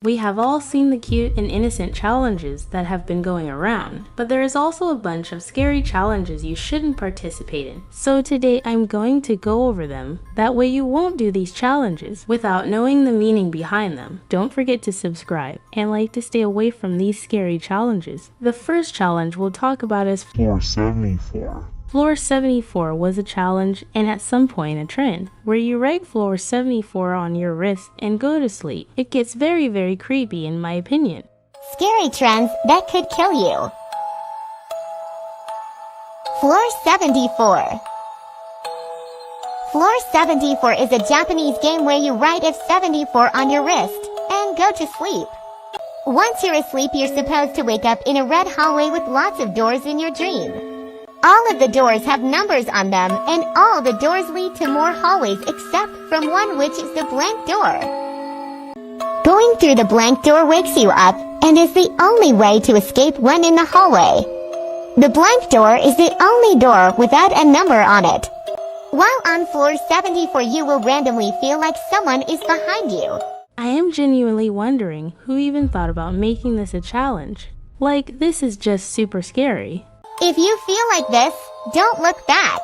We have all seen the cute and innocent challenges that have been going around, but there is also a bunch of scary challenges you shouldn't participate in. So today I'm going to go over them. That way you won't do these challenges without knowing the meaning behind them. Don't forget to subscribe and like to stay away from these scary challenges. The first challenge we'll talk about is Floor 74. Floor 74 was a challenge and at some point a trend, where you write Floor 74 on your wrist and go to sleep. It gets very creepy in my opinion. Scary trends that could kill you. Floor 74. Floor 74 is a Japanese game where you write F74 on your wrist and go to sleep. Once you're asleep, you're supposed to wake up in a red hallway with lots of doors in your dream. All of the doors have numbers on them, and all the doors lead to more hallways except from one, which is the blank door. Going through the blank door wakes you up and is the only way to escape when in the hallway. The blank door is the only door without a number on it. While on floor 74, you will randomly feel like someone is behind you. I am genuinely wondering who even thought about making this a challenge. Like, this is just super scary. If you feel like this, don't look back.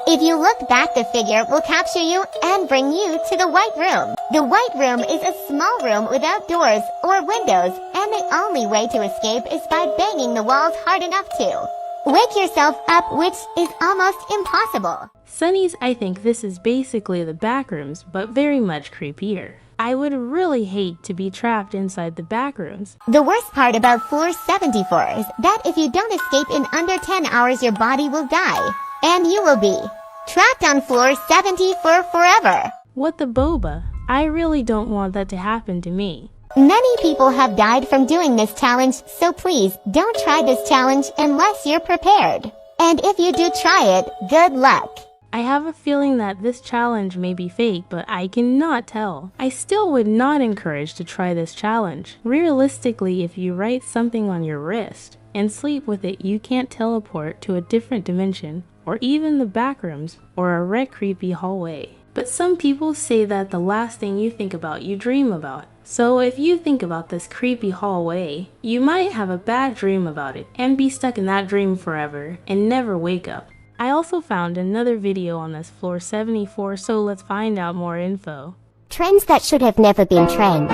If you look back, the figure will capture you and bring you to the white room. The white room is a small room without doors or windows, and the only way to escape is by banging the walls hard enough to wake yourself up, which is almost impossible. Sunnies, I think this is basically the backrooms, but very much creepier. I would really hate to be trapped inside the backrooms. The worst part about floor 74 is that if you don't escape in under 10 hours, your body will die, and you will be trapped on floor 74 forever. What the boba? I really don't want that to happen to me. Many people have died from doing this challenge, so please don't try this challenge unless you're prepared. And if you do try it, good luck. I have a feeling that this challenge may be fake, but I cannot tell. I still would not encourage to try this challenge. Realistically, if you write something on your wrist and sleep with it, you can't teleport to a different dimension, or even the backrooms, or a red creepy hallway. But some people say that the last thing you think about, you dream about. So if you think about this creepy hallway, you might have a bad dream about it, and be stuck in that dream forever, and never wake up. I also found another video on this floor 74, so let's find out more info. Trends that should have never been trends.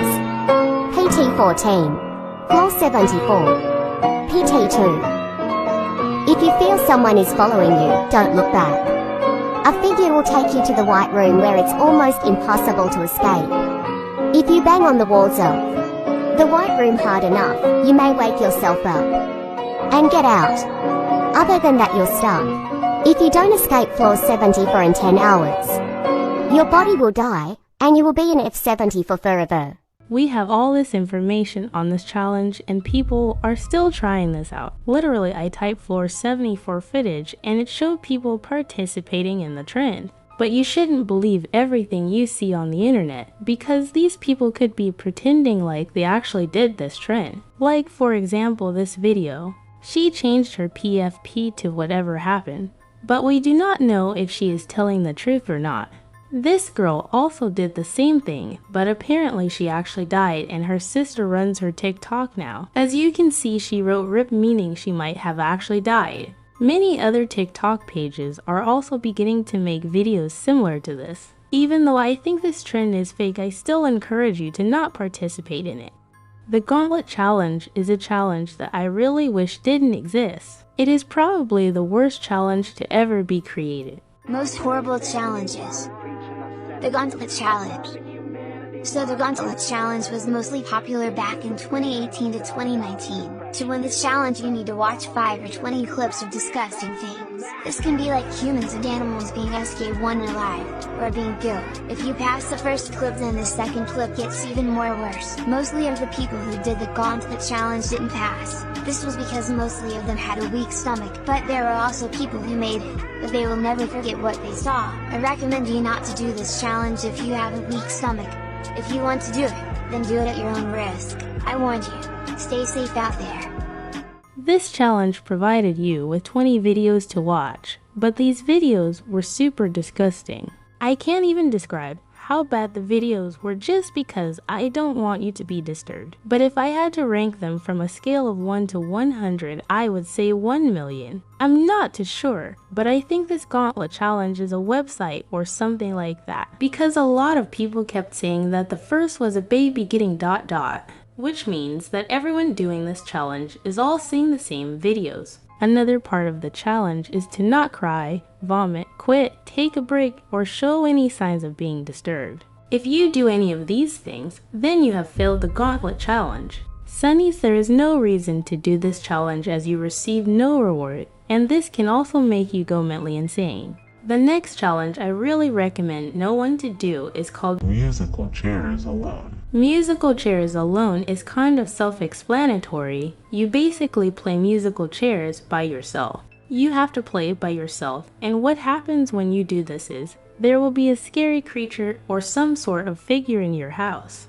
PT14. Floor 74. PT2. If you feel someone is following you, don't look back. A figure will take you to the white room where it's almost impossible to escape. If you bang on the walls of the white room hard enough, you may wake yourself up and get out. Other than that, you're stuck. If you don't escape floor 74 in 10 hours, your body will die, and you will be in F74 forever. We have all this information on this challenge, and people are still trying this out. Literally, I typed floor 74 footage, and it showed people participating in the trend. But you shouldn't believe everything you see on the internet, because these people could be pretending like they actually did this trend. Like, for example, this video. She changed her PFP to whatever happened, but we do not know if she is telling the truth or not. This girl also did the same thing, but apparently she actually died, and her sister runs her TikTok now. As you can see, she wrote RIP, meaning she might have actually died. Many other TikTok pages are also beginning to make videos similar to this. Even though I think this trend is fake, I still encourage you to not participate in it. The Gauntlet Challenge is a challenge that I really wish didn't exist. It is probably the worst challenge to ever be created. Most horrible challenges. The Gauntlet Challenge. So the Gauntlet Challenge was mostly popular back in 2018 to 2019. To win this challenge, you need to watch 5 or 20 clips of disgusting things. This can be like humans and animals being SK1 alive, or being killed. If you pass the first clip, then the second clip gets even more worse. Mostly of the people who did the Gauntlet Challenge didn't pass. This was because mostly of them had a weak stomach, but there were also people who made it, but they will never forget what they saw. I recommend you not to do this challenge if you have a weak stomach. If you want to do it, then do it at your own risk. I warned you, stay safe out there. This challenge provided you with 20 videos to watch, but these videos were super disgusting. I can't even describe how bad the videos were just because I don't want you to be disturbed. But if I had to rank them from a scale of 1 to 100, I would say 1 million. I'm not too sure, but I think this gauntlet challenge is a website or something like that, because a lot of people kept saying that the first was a baby getting ... which means that everyone doing this challenge is all seeing the same videos. Another part of the challenge is to not cry, vomit, quit, take a break, or show any signs of being disturbed. If you do any of these things, then you have failed the gauntlet challenge. Sunnies, there is no reason to do this challenge as you receive no reward, and this can also make you go mentally insane. The next challenge I really recommend no one to do is called Musical chairs alone. Musical chairs alone is kind of self-explanatory. You basically play musical chairs by yourself. You have to play it by yourself, and what happens when you do this is, there will be a scary creature or some sort of figure in your house.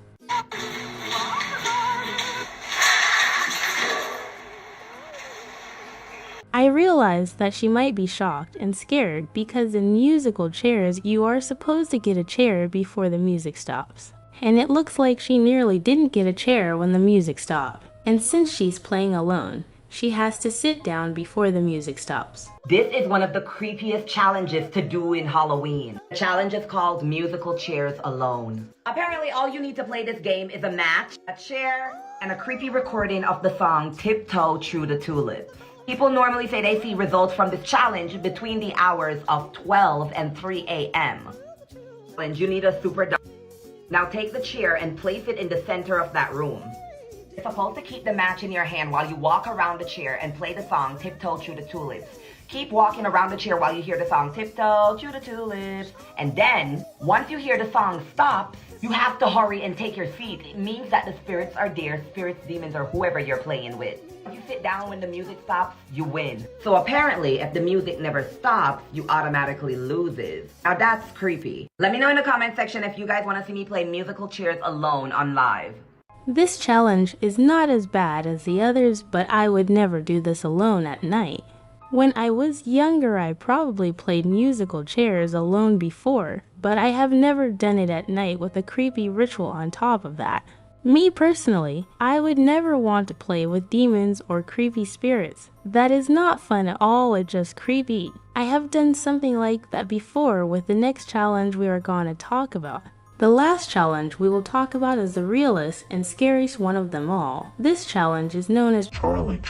I realized that she might be shocked and scared because in musical chairs you are supposed to get a chair before the music stops. And it looks like she nearly didn't get a chair when the music stopped. And since she's playing alone, she has to sit down before the music stops. This is one of the creepiest challenges to do in Halloween. The challenge is called Musical Chairs Alone. Apparently all you need to play this game is a match, a chair, and a creepy recording of the song Tiptoe Through the Tulips. People normally say they see results from this challenge between the hours of 12 and 3 a.m. And you need a super dark. Now take the chair and place it in the center of that room. You're supposed to keep the match in your hand while you walk around the chair and play the song Tiptoe Through the Tulips. Keep walking around the chair while you hear the song Tiptoe Through the Tulips. And then, once you hear the song stop, you have to hurry and take your seat. It means that the spirits are there, spirits, demons, or whoever you're playing with. If you sit down when the music stops, you win. So apparently, if the music never stops, you automatically loses. Now that's creepy. Let me know in the comment section if you guys want to see me play musical chairs alone on live. This challenge is not as bad as the others, but I would never do this alone at night. When I was younger, I probably played musical chairs alone before, but I have never done it at night with a creepy ritual on top of that. Me personally, I would never want to play with demons or creepy spirits. That is not fun at all, it's just creepy. I have done something like that before with the next challenge we are going to talk about. The last challenge we will talk about is the realest and scariest one of them all. This challenge is known as Charlie.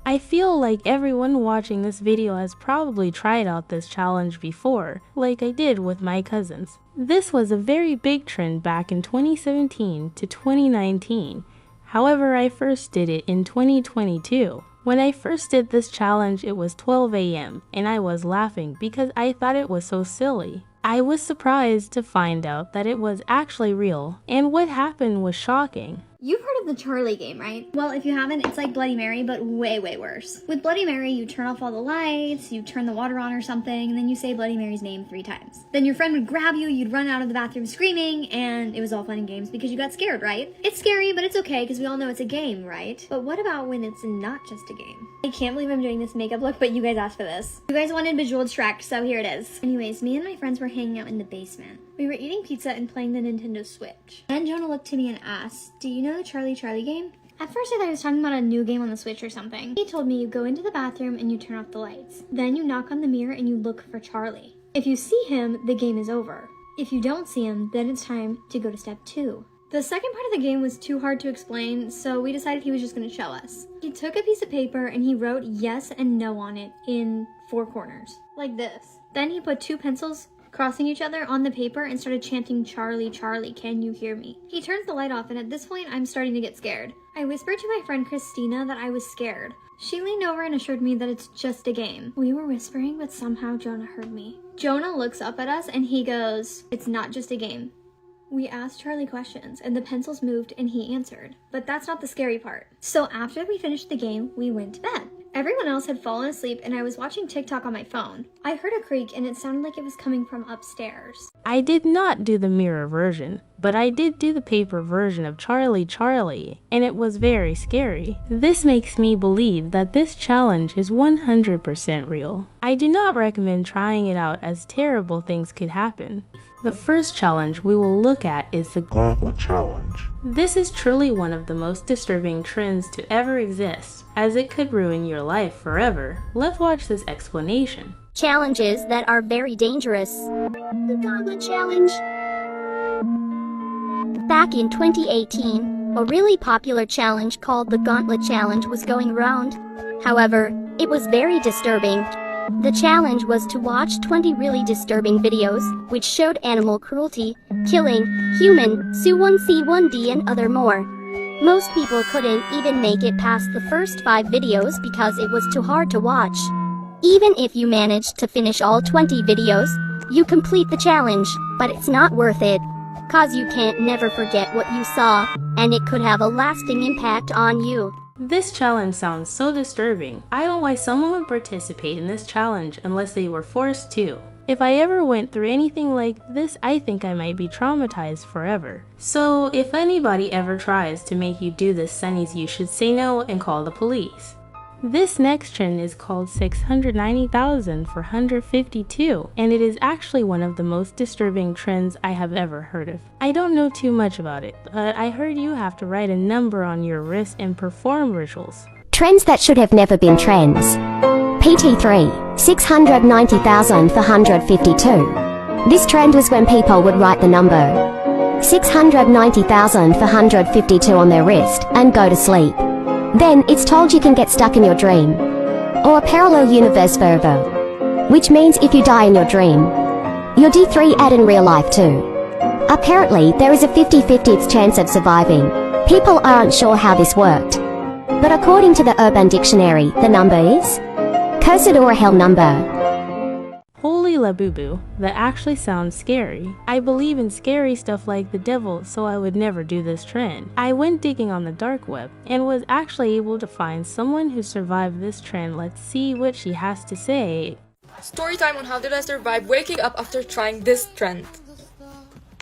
I feel like everyone watching this video has probably tried out this challenge before, like I did with my cousins. This was a very big trend back in 2017 to 2019. However, I first did it in 2022. When I first did this challenge, it was 12 a.m. and I was laughing because I thought it was so silly. I was surprised to find out that it was actually real, and what happened was shocking. You've heard of the Charlie game, right? Well, if you haven't, it's like Bloody Mary, but way, way worse. With Bloody Mary, you turn off all the lights, you turn the water on or something, and then you say Bloody Mary's name 3 times. Then your friend would grab you, you'd run out of the bathroom screaming, and it was all fun and games because you got scared, right? It's scary, but it's okay because we all know it's a game, right? But what about when it's not just a game? I can't believe I'm doing this makeup look, but you guys asked for this. You guys wanted Bejeweled Shrek, so here it is. Anyways, me and my friends were hanging out in the basement. We were eating pizza and playing the Nintendo Switch. Then Jonah looked to me and asked, "Do you know the Charlie game?" At first I thought he was talking about a new game on the Switch or something. He told me you go into the bathroom and you turn off the lights. Then you knock on the mirror and you look for Charlie. If you see him, the game is over. If you don't see him, then it's time to go to step 2. The second part of the game was too hard to explain, so we decided he was just going to show us. He took a piece of paper and he wrote yes and no on it in 4 corners, like this. Then he put 2 pencils crossing each other on the paper and started chanting, "Charlie, Charlie, can you hear me?" He turns the light off, and at this point I'm starting to get scared. I whispered to my friend Christina that I was scared. She leaned over and assured me that it's just a game. We were whispering, but somehow Jonah heard me. Jonah looks up at us and he goes, "It's not just a game." We asked Charlie questions and the pencils moved and he answered. But that's not the scary part. So after we finished the game, we went to bed. Everyone else had fallen asleep and I was watching TikTok on my phone. I heard a creak and it sounded like it was coming from upstairs. I did not do the mirror version, but I did do the paper version of 𝗵𝗵𝗄𝗃, and it was very scary. This makes me believe that this challenge is 100% real. I do not recommend trying it out as terrible things could happen. The first challenge we will look at is the gauntlet challenge. This is truly one of the most disturbing trends to ever exist, as it could ruin your life forever. Let's watch this explanation. Challenges that are very dangerous. The Gauntlet Challenge. Back in 2018, a really popular challenge called the Gauntlet Challenge was going around. However, it was very disturbing. The challenge was to watch 20 really disturbing videos, which showed animal cruelty, killing, human, 𝗵𝗿cie𝗂𝗃 and other more. Most people couldn't even make it past the first 5 videos because it was too hard to watch. Even if you managed to finish all 20 videos, you complete the challenge, but it's not worth it. Cause you can't never forget what you saw, and it could have a lasting impact on you. This challenge sounds so disturbing. I don't know why someone would participate in this challenge unless they were forced to. If I ever went through anything like this, I think I might be traumatized forever. So if anybody ever tries to make you do this, Sunnies, you should say no and call the police. This next trend is called 690,452, and it is actually one of the most disturbing trends I have ever heard of. I don't know too much about it, but I heard you have to write a number on your wrist and perform rituals. Trends that should have never been trends. PT3, 690,452. This trend was when people would write the number 690,452 on their wrist and go to sleep. Then it's told you can get stuck in your dream, or a parallel universe forever, which means if you die in your dream, you're D3 in real life too. Apparently, there is a 50/50 chance of surviving. People aren't sure how this worked, but according to the Urban Dictionary, the number is 𝗵ecie𝗯𝗹 number. Holy laboo, that actually sounds scary. I believe in scary stuff like the devil, so I would never do this trend. I went digging on the dark web and was actually able to find someone who survived this trend. Let's see what she has to say. Story time on how did I survive waking up after trying this trend.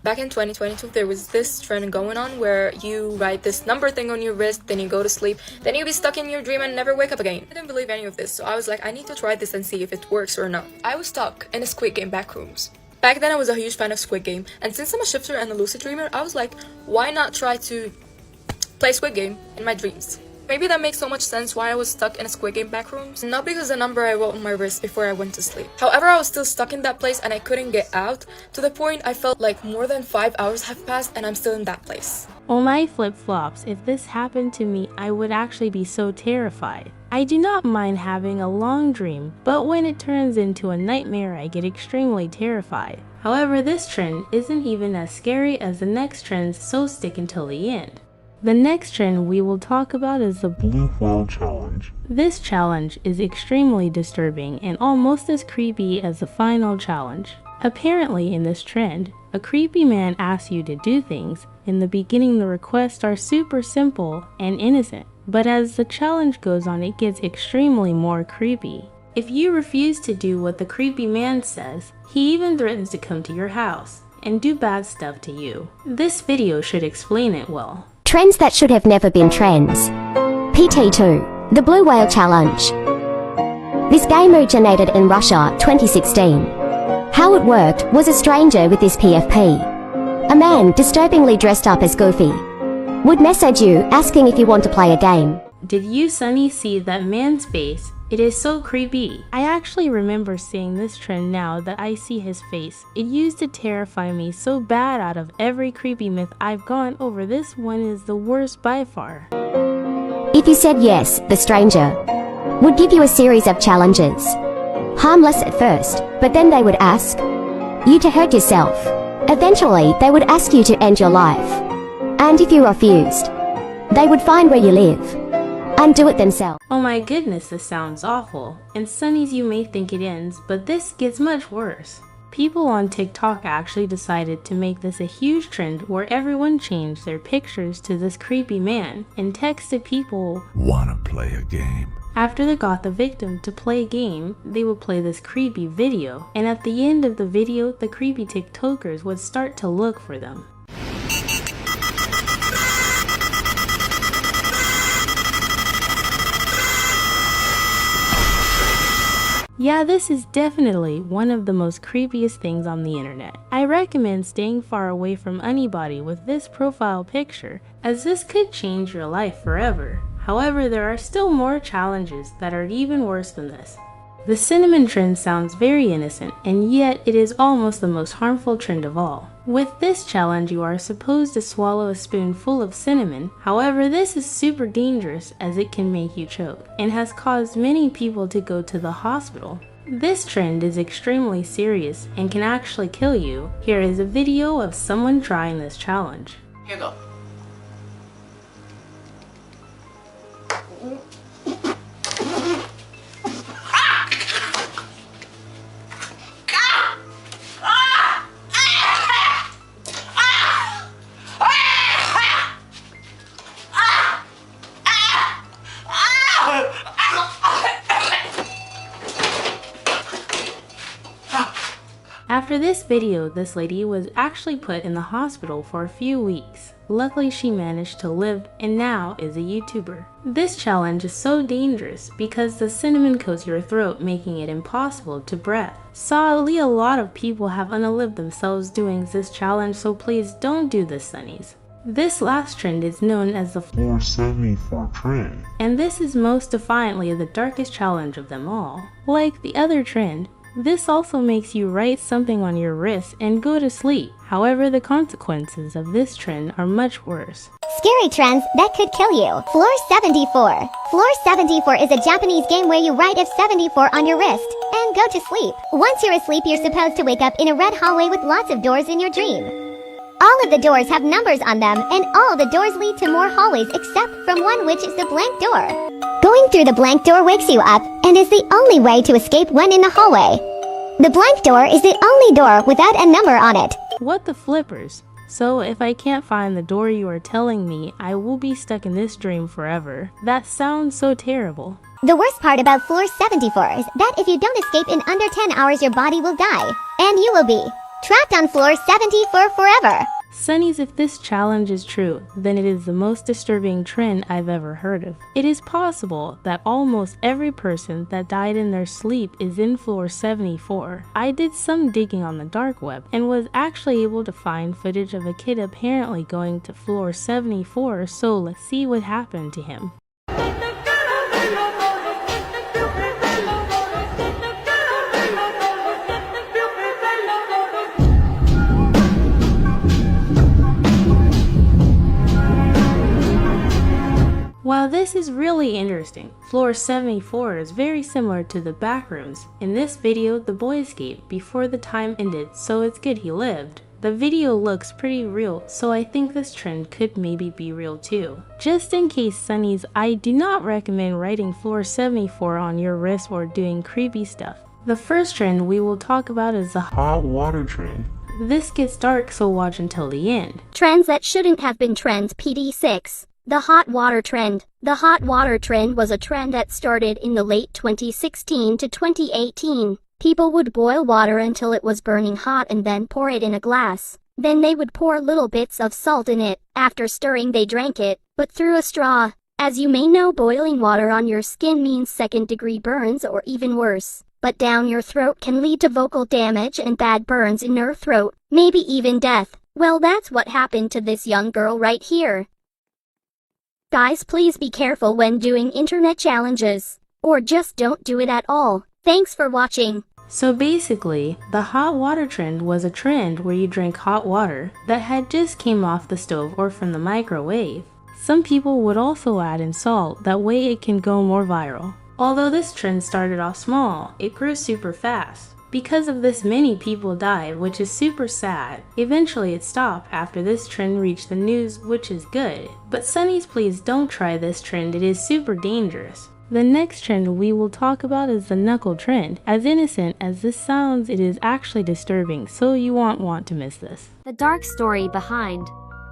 Back in 2022, there was this trend going on where you write this number thing on your wrist, then you go to sleep, then you'll be stuck in your dream and never wake up again. I didn't believe any of this, so I was like, I need to try this and see if it works or not. I was stuck in a Squid Game backrooms. Back then I was a huge fan of Squid Game, and since I'm a shifter and a lucid dreamer, I was like, why not try to play Squid Game in my dreams? Maybe that makes so much sense why I was stuck in a Squid Game backrooms. Not because the number I wrote on my wrist before I went to sleep. However, I was still stuck in that place and I couldn't get out, to the point I felt like more than 5 hours have passed and I'm still in that place. Oh my flip-flops, if this happened to me, I would actually be so terrified. I do not mind having a long dream, but when it turns into a nightmare, I get extremely terrified. However, this trend isn't even as scary as the next trend, so stick until the end. The next trend we will talk about is the Blue Whale Challenge. This challenge is extremely disturbing and almost as creepy as the final challenge. Apparently in this trend, a creepy man asks you to do things. In the beginning, the requests are super simple and innocent, but as the challenge goes on, it gets extremely more creepy. If you refuse to do what the creepy man says, he even threatens to come to your house and do bad stuff to you. This video should explain it well. Trends that should have never been trends. PT2, the Blue Whale Challenge. This game originated in Russia 2016. How it worked was a stranger with this PFP, a man disturbingly dressed up as Goofy, would message you asking if you want to play a game. Did you, Sunny, see that man's face? It is so creepy. I actually remember seeing this trend now that I see his face. It used to terrify me so bad. Out of every creepy myth I've gone over, this one is the worst by far. If you said yes, the stranger would give you a series of challenges. Harmless at first, but then they would ask you to hurt yourself. Eventually, they would ask you to end your life. And if you refused, they would find where you live and do it themselves. Oh my goodness, this sounds awful. And Sunnies, you may think it ends, but this gets much worse. People on TikTok actually decided to make this a huge trend where everyone changed their pictures to this creepy man and texted people, "Wanna play a game?" After they got the victim to play a game, they would play this creepy video, and at the end of the video, the creepy TikTokers would start to look for them. Yeah, this is definitely one of the most creepiest things on the internet. I recommend staying far away from anybody with this profile picture, as this could change your life forever. However, there are still more challenges that are even worse than this. The cinnamon trend sounds very innocent, and yet it is almost the most harmful trend of all. With this challenge, you are supposed to swallow a spoonful of cinnamon. However, this is super dangerous as it can make you choke, and has caused many people to go to the hospital. This trend is extremely serious and can actually kill you. Here is a video of someone trying this challenge. Here you go. After this video, this lady was actually put in the hospital for a few weeks. Luckily, she managed to live and now is a YouTuber. This challenge is so dangerous because the cinnamon coats your throat, making it impossible to breathe. Sadly, a lot of people have unalived themselves doing this challenge, so please don't do this, Sunnies. This last trend is known as the Floor 74 trend. and this is most defiantly the darkest challenge of them all. Like the other trend, this also makes you write something on your wrist and go to sleep. However, the consequences of this trend are much worse. Scary trends that could kill you. Floor 74. Floor 74 is a Japanese game where you write 𝗵74 on your wrist and go to sleep. Once you're asleep, you're supposed to wake up in a red hallway with lots of doors in your dream. All of the doors have numbers on them, and all the doors lead to more hallways except from one, which is the blank door. Going through the blank door wakes you up and is the only way to escape when in the hallway. The blank door is the only door without a number on it. What the flippers? So if I can't find the door you are telling me, I will be stuck in this dream forever. That sounds so terrible. The worst part about Floor 74 is that if you don't escape in under 10 hours, your body will die, and you will be trapped on Floor 74 forever. Sunnies, if this challenge is true, then it is the most disturbing trend I've ever heard of. It is possible that almost every person that died in their sleep is in Floor 74. I did some digging on the dark web and was actually able to find footage of a kid apparently going to Floor 74, so let's see what happened to him. While this is really interesting, Floor 74 is very similar to the back rooms. In this video, the boy escaped before the time ended, so it's good he lived. The video looks pretty real, so I think this trend could maybe be real too. Just in case, Sunnies, I do not recommend writing Floor 74 on your wrist or doing creepy stuff. The first trend we will talk about is the Hot water trend. This gets dark, so watch until the end. Trends that shouldn't have been trends. PD6. The hot water trend. The hot water trend was a trend that started in the late 2016 to 2018. People would boil water until it was burning hot and then pour it in a glass. Then they would pour little bits of salt in it. After stirring, they drank it, but through a straw. As you may know, boiling water on your skin means second-degree burns or even worse. But down your throat can lead to vocal damage and bad burns in your throat, maybe even death. Well, that's what happened to this young girl right here. Guys, please be careful when doing internet challenges, or just don't do it at all. Thanks for watching. So basically, the hot water trend was a trend where you drank hot water that had just came off the stove or from the microwave. Some people would also add in salt, that way it can go more viral. Although this trend started off small, it grew super fast. Because of this, many people died, which is super sad. Eventually it stopped after this trend reached the news, which is good. But Sunnies, please don't try this trend, it is super dangerous. The next trend we will talk about is the knuckle trend. As innocent as this sounds, it is actually disturbing, so you won't want to miss this. The dark story behind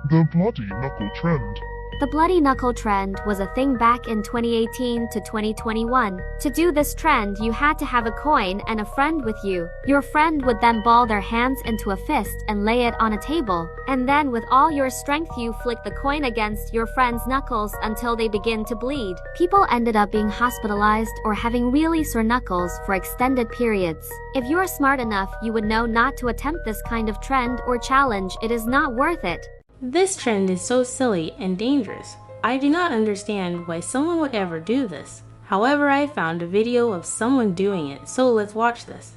The bloody knuckle trend. the bloody knuckle trend was a thing back in 2018 to 2021. To do this trend, you had to have a coin and a friend with you. Your friend would then ball their hands into a fist and lay it on a table. And then with all your strength you flick the coin against your friend's knuckles until they begin to bleed. People ended up being hospitalized or having really sore knuckles for extended periods. If you're smart enough, you would know not to attempt this kind of trend or challenge. It is not worth it. This trend is so silly and dangerous. I do not understand why someone would ever do this. However, I found a video of someone doing it, so let's watch this.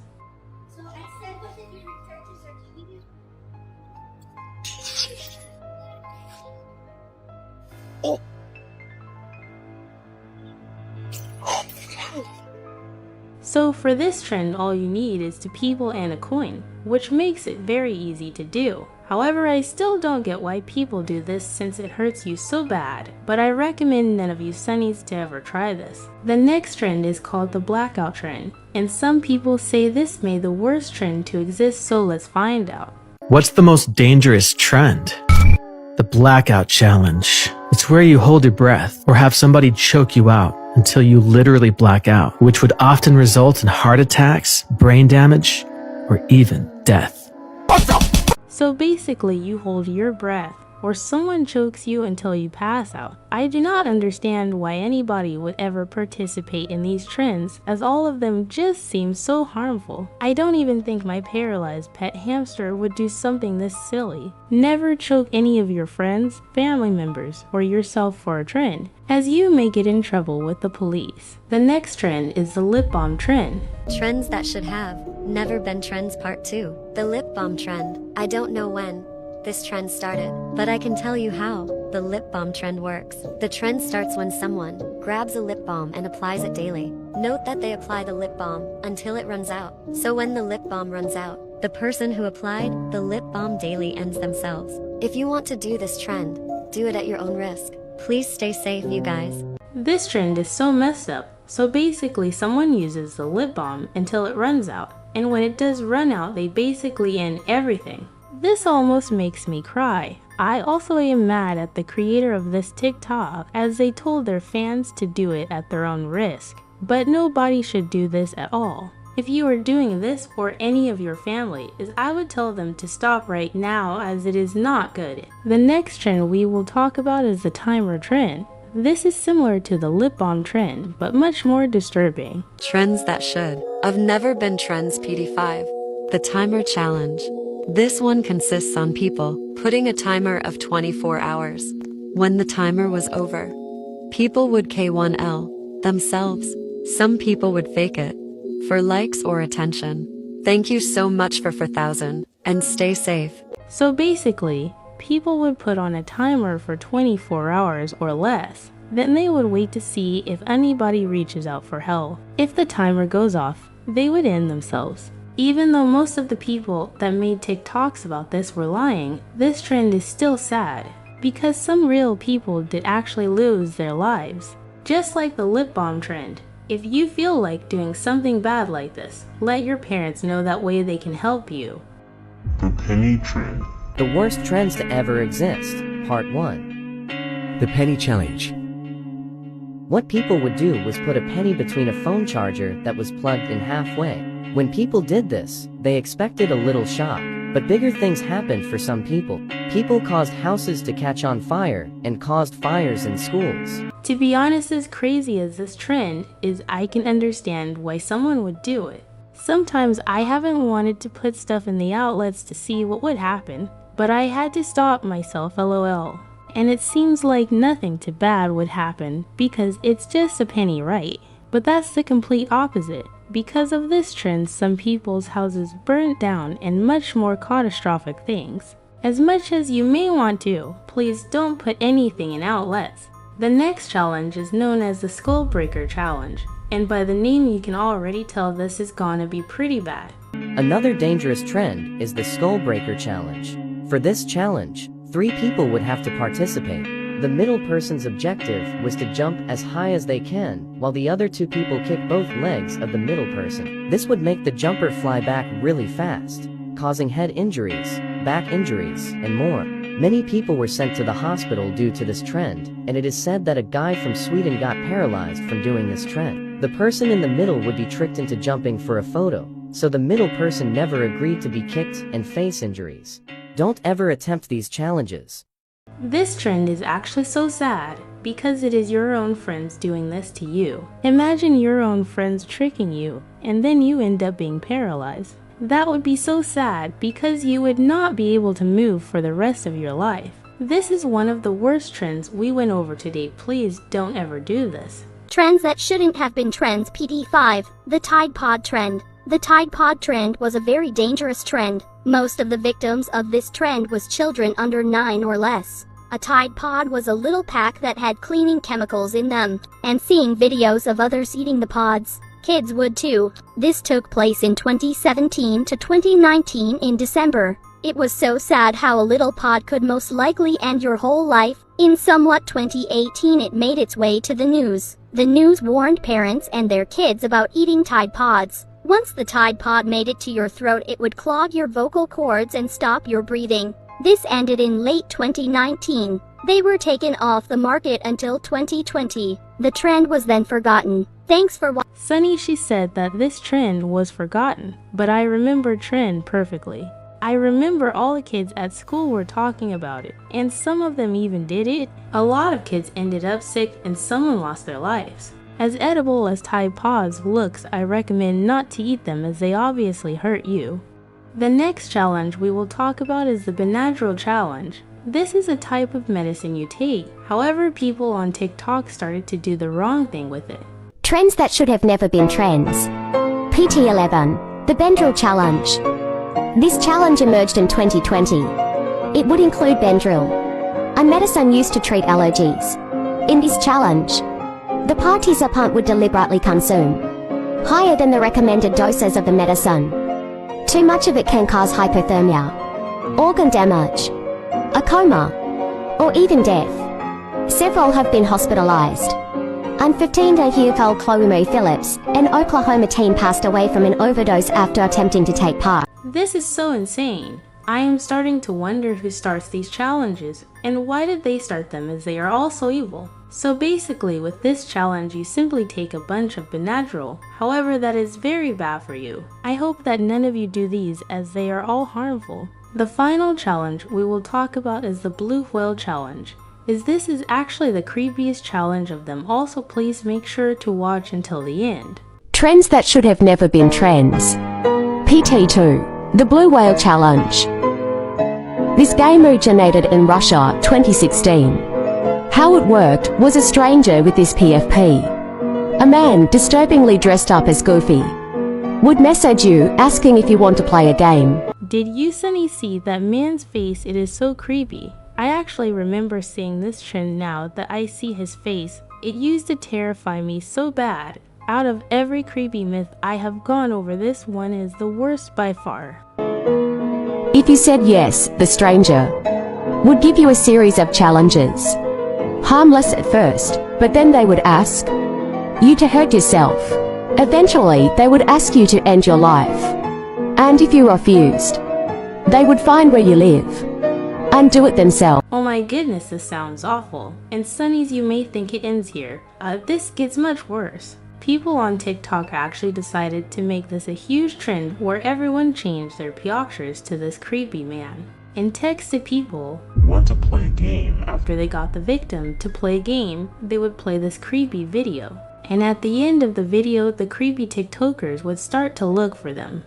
So for this trend, all you need is 2 people and a coin, which makes it very easy to do. However, I still don't get why people do this since it hurts you so bad, but I recommend none of you sunnies to ever try this. The next trend is called the blackout trend, and some people say this made the worst trend to exist, so let's find out. What's the most dangerous trend? The blackout challenge. It's where you hold your breath or have somebody choke you out until you literally black out, which would often result in heart attacks, brain damage, or even death. So basically you hold your breath or someone chokes you until you pass out. I do not understand why anybody would ever participate in these trends, as all of them just seem so harmful. I don't even think my paralyzed pet hamster would do something this silly. Never choke any of your friends, family members, or yourself for a trend, as you may get in trouble with the police. The next trend is the lip balm trend. Trends that should have never been trends part 2. The lip balm trend. I don't know when this trend started, but I can tell you how the lip balm trend works. The trend starts when someone grabs a lip balm and applies it daily. Note that they apply the lip balm until it runs out. So when the lip balm runs out, the person who applied the lip balm daily ends themselves. If you want to do this trend, do it at your own risk. Please stay safe, you guys. This trend is so messed up. So basically someone uses the lip balm until it runs out, and when it does run out, they basically end everything. This almost makes me cry. I also am mad at the creator of this TikTok, as they told their fans to do it at their own risk. But nobody should do this at all. If you are doing this or any of your family, I would tell them to stop right now, as it is not good. The next trend we will talk about is the timer trend. This is similar to the lip balm trend, but much more disturbing. Trends that should have never been trends PD5. The timer challenge. This one consists on people putting a timer of 24 hours. When the timer was over, people would 𝗵𝗿cie𝗂𝗋 themselves. Some people would fake it for likes or attention. Thank you so much for 4,000 and stay safe. So basically, people would put on a timer for 24 hours or less. Then they would wait to see if anybody reaches out for help. If the timer goes off, they would end themselves. Even though most of the people that made TikToks about this were lying, this trend is still sad, because some real people did actually lose their lives. Just like the lip balm trend. If you feel like doing something bad like this, let your parents know, that way they can help you. The penny trend. The worst trends to ever exist. Part 1. The penny challenge. What people would do was put a penny between a phone charger that was plugged in halfway. When people did this, they expected a little shock, but bigger things happened for some people. People caused houses to catch on fire and caused fires in schools. To be honest, as crazy as this trend is, I can understand why someone would do it. Sometimes I haven't wanted to put stuff in the outlets to see what would happen, but I had to stop myself, lol. And it seems like nothing too bad would happen because it's just a penny, right? But that's the complete opposite. Because of this trend, some people's houses burnt down and much more catastrophic things. As much as you may want to, please don't put anything in outlets. The next challenge is known as the 𝗶𝗿cie𝗂𝗽 challenge, and by the name you can already tell this is gonna be pretty bad. Another dangerous trend is the 𝗶𝗿cie𝗂𝗽 challenge. For this challenge, 3 people would have to participate. The middle person's objective was to jump as high as they can, while the other two people kick both legs of the middle person. This would make the jumper fly back really fast, causing head injuries, back injuries, and more. Many people were sent to the hospital due to this trend, and it is said that a guy from Sweden got paralyzed from doing this trend. The person in the middle would be tricked into jumping for a photo, so the middle person never agreed to be kicked and face injuries. Don't ever attempt these challenges. This trend is actually so sad because it is your own friends doing this to you. Imagine your own friends tricking you and then you end up being paralyzed. That would be so sad because you would not be able to move for the rest of your life. This is one of the worst trends we went over today. Please don't ever do this. Trends that shouldn't have been trends. PD5, the Tide Pod trend. The Tide Pod trend was a very dangerous trend. Most of the victims of this trend was children under 9 or less. A Tide Pod was a little pack that had cleaning chemicals in them, and seeing videos of others eating the pods, kids would too. This took place in 2017 to 2019 in December. It was so sad how a little pod could most likely end your whole life. In somewhat 2018 it made its way to the news. The news warned parents and their kids about eating Tide Pods. Once the Tide Pod made it to your throat, it would clog your vocal cords and stop your breathing. This ended in late 2019. They were taken off the market until 2020. The trend was then forgotten. Thanks for watching. Sunny, she said that this trend was forgotten, but I remember trend perfectly. I remember all the kids at school were talking about it, and some of them even did it. A lot of kids ended up sick and someone lost their lives. As edible as Tide Pods looks, I recommend not to eat them as they obviously hurt you. The next challenge we will talk about is the Benadryl challenge. This is a type of medicine you take. However, people on TikTok started to do the wrong thing with it. Trends that should have never been trends. PT11, the Benadryl challenge. This challenge emerged in 2020. It would include Benadryl, a medicine used to treat allergies. In this challenge, the participant would deliberately consume higher than the recommended doses of the medicine. Too much of it can cause hypothermia, organ damage, a coma, or even death. Several have been hospitalized. And 15-year-old Chloe Phillips, an Oklahoma teen, passed away from an overdose after attempting to take part. This is so insane. I am starting to wonder who starts these challenges, and why did they start them, as they are all so evil. So basically, with this challenge you simply take a bunch of Benadryl. However, that is very bad for you. I hope that none of you do these, as they are all harmful. The final challenge we will talk about is the Blue Whale challenge. This is actually the creepiest challenge of them all, so please make sure to watch until the end. Trends that should have never been trends. PT2, the Blue Whale challenge. This game originated in Russia 2016. How it worked was a stranger with this PFP. A man disturbingly dressed up as Goofy would message you asking if you want to play a game. Did you Sunny see that man's face? It is so creepy. I actually remember seeing this trend now that I see his face. It used to terrify me so bad. Out of every creepy myth I have gone over, this one is the worst by far. If you said yes, the stranger would give you a series of challenges. Harmless at first, but then they would ask you to hurt yourself. Eventually, they would ask you to end your life. And if you refused, they would find where you live and do it themselves. Oh my goodness, this sounds awful. And Sunnies, you may think it ends here. This gets much worse. People on TikTok actually decided to make this a huge trend where everyone changed their pictures to this creepy man and texted people Want to play a game? after they got the victim to play a game. They would play this creepy video, and at the end of the video the creepy TikTokers would start to look for them.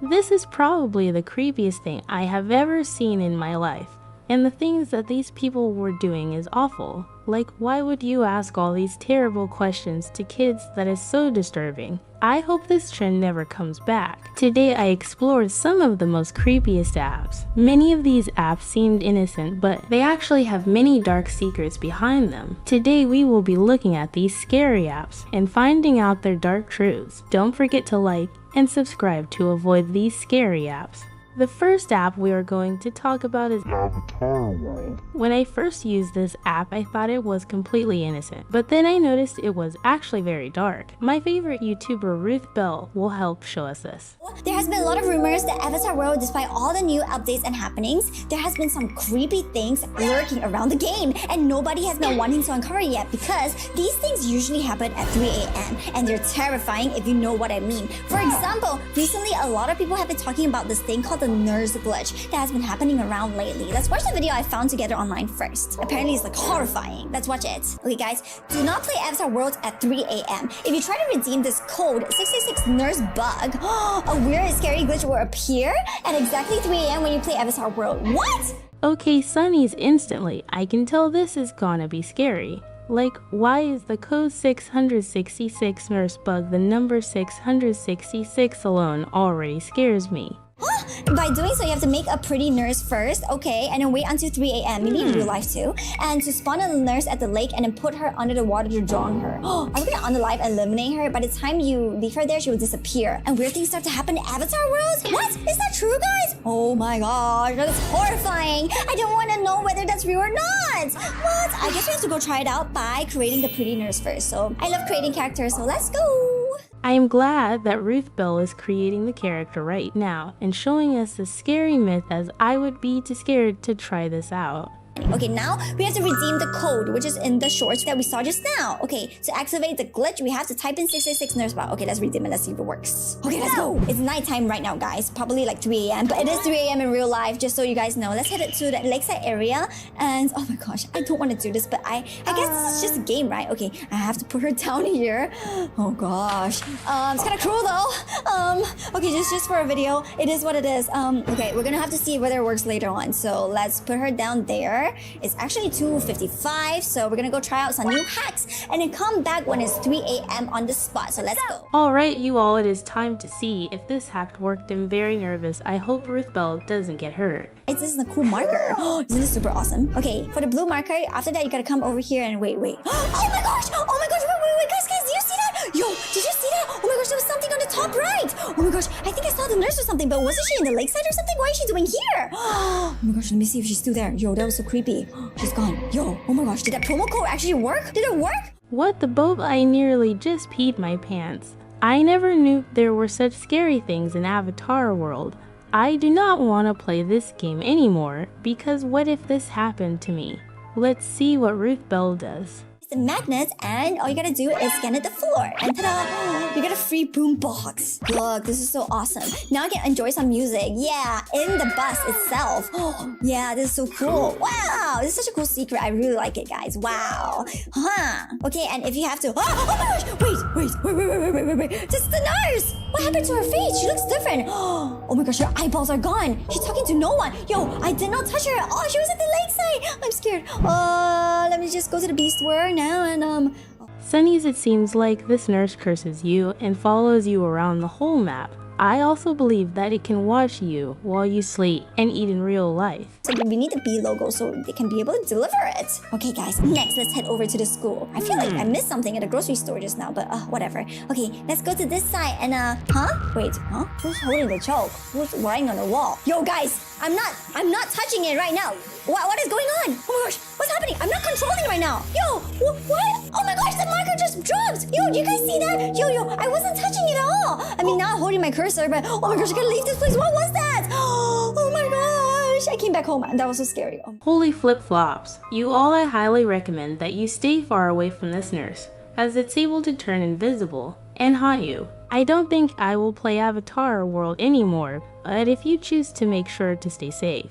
This is probably the creepiest thing I have ever seen in my life. And the things that these people were doing is awful. Like, why would you ask all these terrible questions to kids? That is so disturbing. I hope this trend never comes back. Today I explored some of the most creepiest apps. Many of these apps seemed innocent, but they actually have many dark secrets behind them. Today we will be looking at these scary apps and finding out their dark truths. Don't forget to like and subscribe to avoid these scary apps. The first app we are going to talk about is Avatar World. When I first used this app, I thought it was completely innocent, but then I noticed it was actually very dark. My favorite YouTuber 𝗵𝗿cie will help show us this. There has been a lot of rumors that Avatar World, despite all the new updates and happenings, there has been some creepy things lurking around the game, and nobody has been wanting to uncover it yet because these things usually happen at 3 a.m. and they're terrifying if you know what I mean. For example, recently a lot of people have been talking about this thing called the nurse glitch that has been happening around lately. Let's watch the video I found together online first. Apparently it's like horrifying. Let's watch it. Okay guys, do not play Avatar World at 3 a.m. If you try to redeem this code 666 nurse bug, a weird scary glitch will appear at exactly 3 a.m. when you play Avatar World. What? Okay, Sunny's instantly. I can tell this is gonna be scary. Like, why is the code 666 nurse bug the number 666 alone already scares me? By doing so, you have to make a pretty nurse first, okay, and then wait until 3 a.m., maybe in real life too, and to spawn a nurse at the lake and then put her under the water to drown her. Are we gonna unalive and eliminate her? By the time you leave her there, she will disappear. And weird things start to happen in Avatar World? What? Is that true, guys? Oh my gosh, that is horrifying. I don't want to know whether that's real or not. What? I guess we have to go try it out by creating the pretty nurse first. So I love creating characters, so let's go. I am glad that 𝗵𝗿cie is creating the character right now and showing us a scary myth as I would be too scared to try this out. Okay, now we have to redeem the code, which is in the shorts that we saw just now. Okay, to activate the glitch, we have to type in 666 nurse bug. Okay, let's redeem it. Let's see if it works. Okay, let's go. It's nighttime right now, guys. Probably like 3 a.m. But it is 3 a.m. in real life, just so you guys know. Let's head to the lakeside area. And oh my gosh, I don't want to do this, but I guess this is just a game, right? Okay, I have to put her down here. Oh gosh. It's kind of cruel though. Okay, just for a video, it is what it is. Okay, we're gonna have to see whether it works later on. So let's put her down there. It's actually 2:55, so we're gonna go try out some new hacks and then come back when it's 3 a.m. on the spot. So let's go. Alright you all, it is time to see if this hack worked. I'm very nervous. I hope 𝗵𝗿cie doesn't get hurt. This is a cool marker. Isn't this super awesome? Okay, for the blue marker, after that you gotta come over here and wait. Oh my gosh! Oh my gosh! Wait, guys, do you see that? Yo, did you see that? Oh my gosh, there was something on the top right. Oh my gosh, I think I saw the nurse or something, but wasn't she in the lakeside or something? Why is she doing here? Oh my gosh, let me see if she's still there. Yo, that was so creepy. She's gone. Yo, oh my gosh, did that promo code actually work? Did it work? What the boat? I nearly just peed my pants. I never knew there were such scary things in Avatar World. I do not want to play this game anymore, because what if this happened to me? Let's see what 𝗵𝗿cie does. The magnets, and all you gotta do is scan at the floor, and ta-da! You get a free boombox. Look, this is so awesome. Now I can enjoy some music. Yeah, in the bus itself. Oh, yeah, this is so cool. Wow, this is such a cool secret. I really like it, guys. Wow. Okay, and if you have to, oh my gosh! Wait. This is the nurse. What happened to her face? She looks different. Oh my gosh, her eyeballs are gone. She's talking to no one. Yo, I did not touch her. Oh, she was at the lakeside. I'm scared. Let me just go to the beast world now and Sunny's, it seems like this nurse curses you and follows you around the whole map. I also believe that it can watch you while you sleep and eat in real life. So we need the B logo so they can be able to deliver it. Okay guys, next let's head over to the school. I feel like I missed something at the grocery store just now, but whatever. Okay, let's go to this side and Who's holding the chalk? Who's writing on the wall? Yo guys, I'm not touching it right now. What is going on? Oh my gosh, what's happening? I'm not controlling right now. Yo, what? Oh my gosh, the marker just dropped. Yo, do you guys see that? Yo, I wasn't touching it at all. I mean, now I'm holding my cursor, but oh my gosh, I gotta leave this place. What was that? Oh my gosh, I came back home. That was so scary. Holy flip-flops. You all, I highly recommend that you stay far away from this nurse, as it's able to turn invisible and haunt you. I don't think I will play Avatar World anymore, but if you choose to, make sure to stay safe.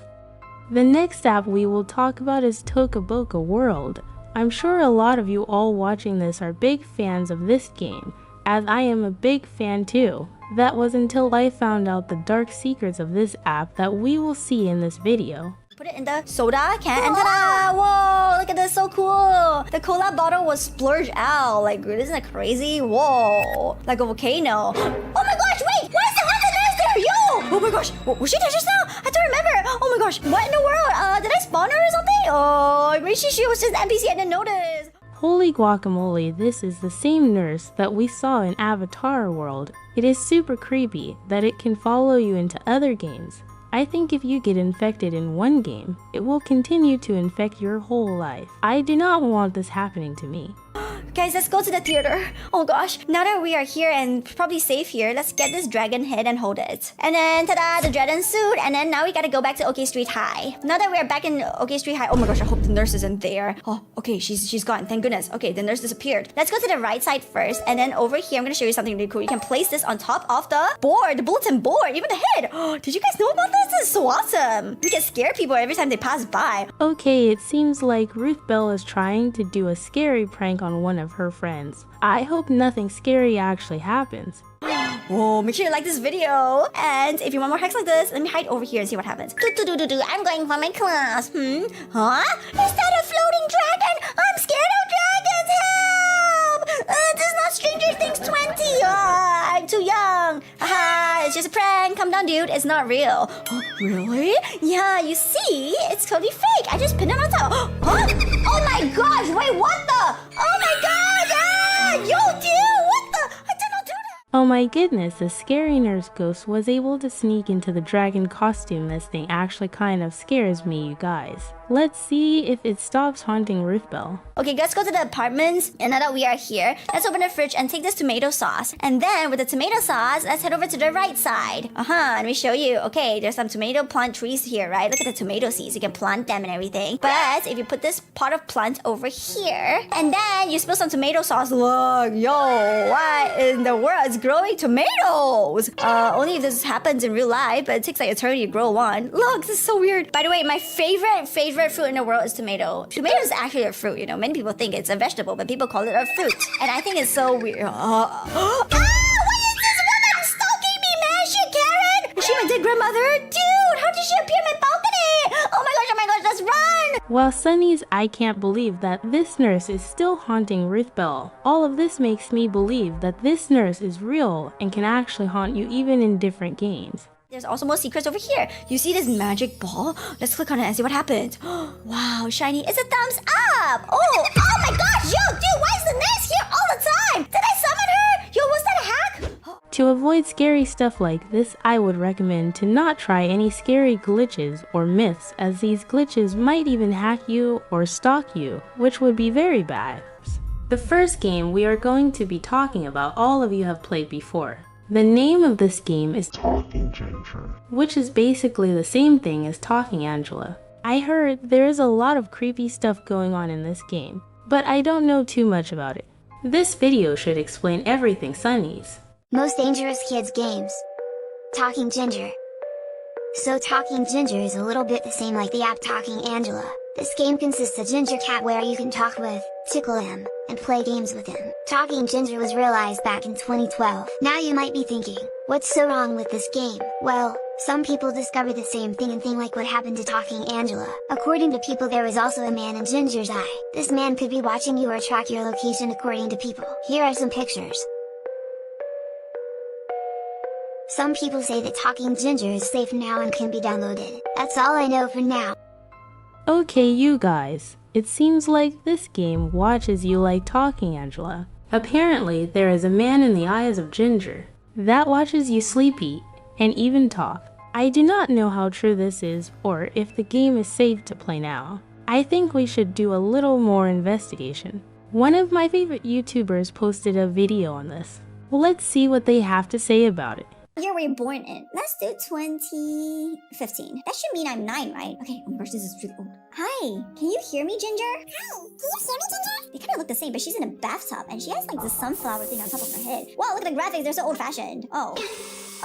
The next app we will talk about is Toca Boca World. I'm sure a lot of you all watching this are big fans of this game, as I am a big fan too. That was until I found out the dark secrets of this app that we will see in this video. Put it in the soda can and ta-da! Whoa, look at this, so cool. The cola bottle was splurged out. Like, isn't that crazy? Whoa, like a volcano. Oh my gosh, wait, why is the haunted nurse there? Yo! Oh my gosh, was she there just now? I don't remember. Oh my gosh, what in the world? Did I spawn her or something? Oh, maybe she was just an NPC I didn't notice. Holy guacamole, this is the same nurse that we saw in Avatar World. It is super creepy that it can follow you into other games. I think if you get infected in one game, it will continue to infect your whole life. I do not want this happening to me. Guys, let's go to the theater. Oh gosh, now that we are here and probably safe here, let's get this dragon head and hold it. And then, ta-da, the dragon suit. And then now we gotta go back to OK Street High. Now that we are back in OK Street High, oh my gosh, I hope the nurse isn't there. Oh, okay, she's gone, thank goodness. Okay, the nurse disappeared. Let's go to the right side first. And then over here, I'm gonna show you something really cool. You can place this on top of the board, the bulletin board, even the head. Oh, did you guys know about this? This is so awesome. You can scare people every time they pass by. Okay, it seems like 𝗵𝗿elle is trying to do a scary prank on one of her friends. I hope nothing scary actually happens. Whoa, make sure you like this video. And if you want more hacks like this, let me hide over here and see what happens. I'm going for my class. Huh? Is that a floating dragon? I'm scared of dragons. Help! This is not Stranger Things 20. I'm too young. Haha, it's just a prank. Calm down, dude. It's not real. Oh, really? Yeah, you see? It's totally fake. I just pinned it on top. Huh? Oh my gosh, wait, what the? Oh my god! Yo, dude, what the? I did not do that. Oh my goodness, the scary nurse ghost was able to sneak into the dragon costume. This thing actually kind of scares me, you guys. Let's see if it stops haunting 𝗵𝗿elle. Okay, let's go to the apartments. And now that we are here, let's open the fridge and take this tomato sauce. And then with the tomato sauce, let's head over to the right side. Let me show you. Okay, there's some tomato plant trees here, right? Look at the tomato seeds. You can plant them and everything. But if you put this pot of plant over here, and then you spill some tomato sauce, look, yo, what in the world is growing tomatoes? Only if this happens in real life, but it takes like eternity to grow one. Look, this is so weird. By the way, my favorite fruit in the world is tomato. Tomato is actually a fruit, you know. Many people think it's a vegetable, but people call it a fruit. And I think it's so weird. What is this woman stalking me, man? Is she a Karen? Is she my dead grandmother? Dude, how did she appear on my balcony? Oh my gosh, let's run! Well, Sunnies, I can't believe that this nurse is still haunting 𝗵𝗿elle. All of this makes me believe that this nurse is real and can actually haunt you even in different games. There's also more secrets over here. You see this magic ball? Let's click on it and see what happens. Wow, shiny. It's a thumbs up. Oh my gosh, yo, dude, why is the nurse here all the time? Did I summon her? Yo, was that a hack? To avoid scary stuff like this, I would recommend to not try any scary glitches or myths, as these glitches might even hack you or stalk you, which would be very bad. The first game we are going to be talking about all of you have played before. The name of this game is Talking Ginger, which is basically the same thing as Talking Angela. I heard there is a lot of creepy stuff going on in this game, but I don't know too much about it. This video should explain everything, Sunnies. Most dangerous kids games. Talking Ginger. So Talking Ginger is a little bit the same like the app Talking Angela. This game consists of Ginger Cat where you can talk with, tickle him, and play games with him. Talking Ginger was realized back in 2012. Now you might be thinking, what's so wrong with this game? Well, some people discover the same thing and think like what happened to Talking Angela. According to people, there was also a man in Ginger's eye. This man could be watching you or track your location according to people. Here are some pictures. Some people say that Talking Ginger is safe now and can be downloaded. That's all I know for now. Okay, you guys. It seems like this game watches you like Talking Angela. Apparently, there is a man in the eyes of Ginger that watches you sleep, eat, and even talk. I do not know how true this is or if the game is safe to play now. I think we should do a little more investigation. One of my favorite YouTubers posted a video on this. Let's see what they have to say about it. Year were you born in? Let's do 2015. That should mean I'm 9, right? Okay, oh my gosh, this is really old. Hi, can you hear me, Ginger? Hi, can you hear me, Ginger? They kind of look the same, but she's in a bathtub and she has like this sunflower thing on top of her head. Wow, look at the graphics, they're so old-fashioned. Oh,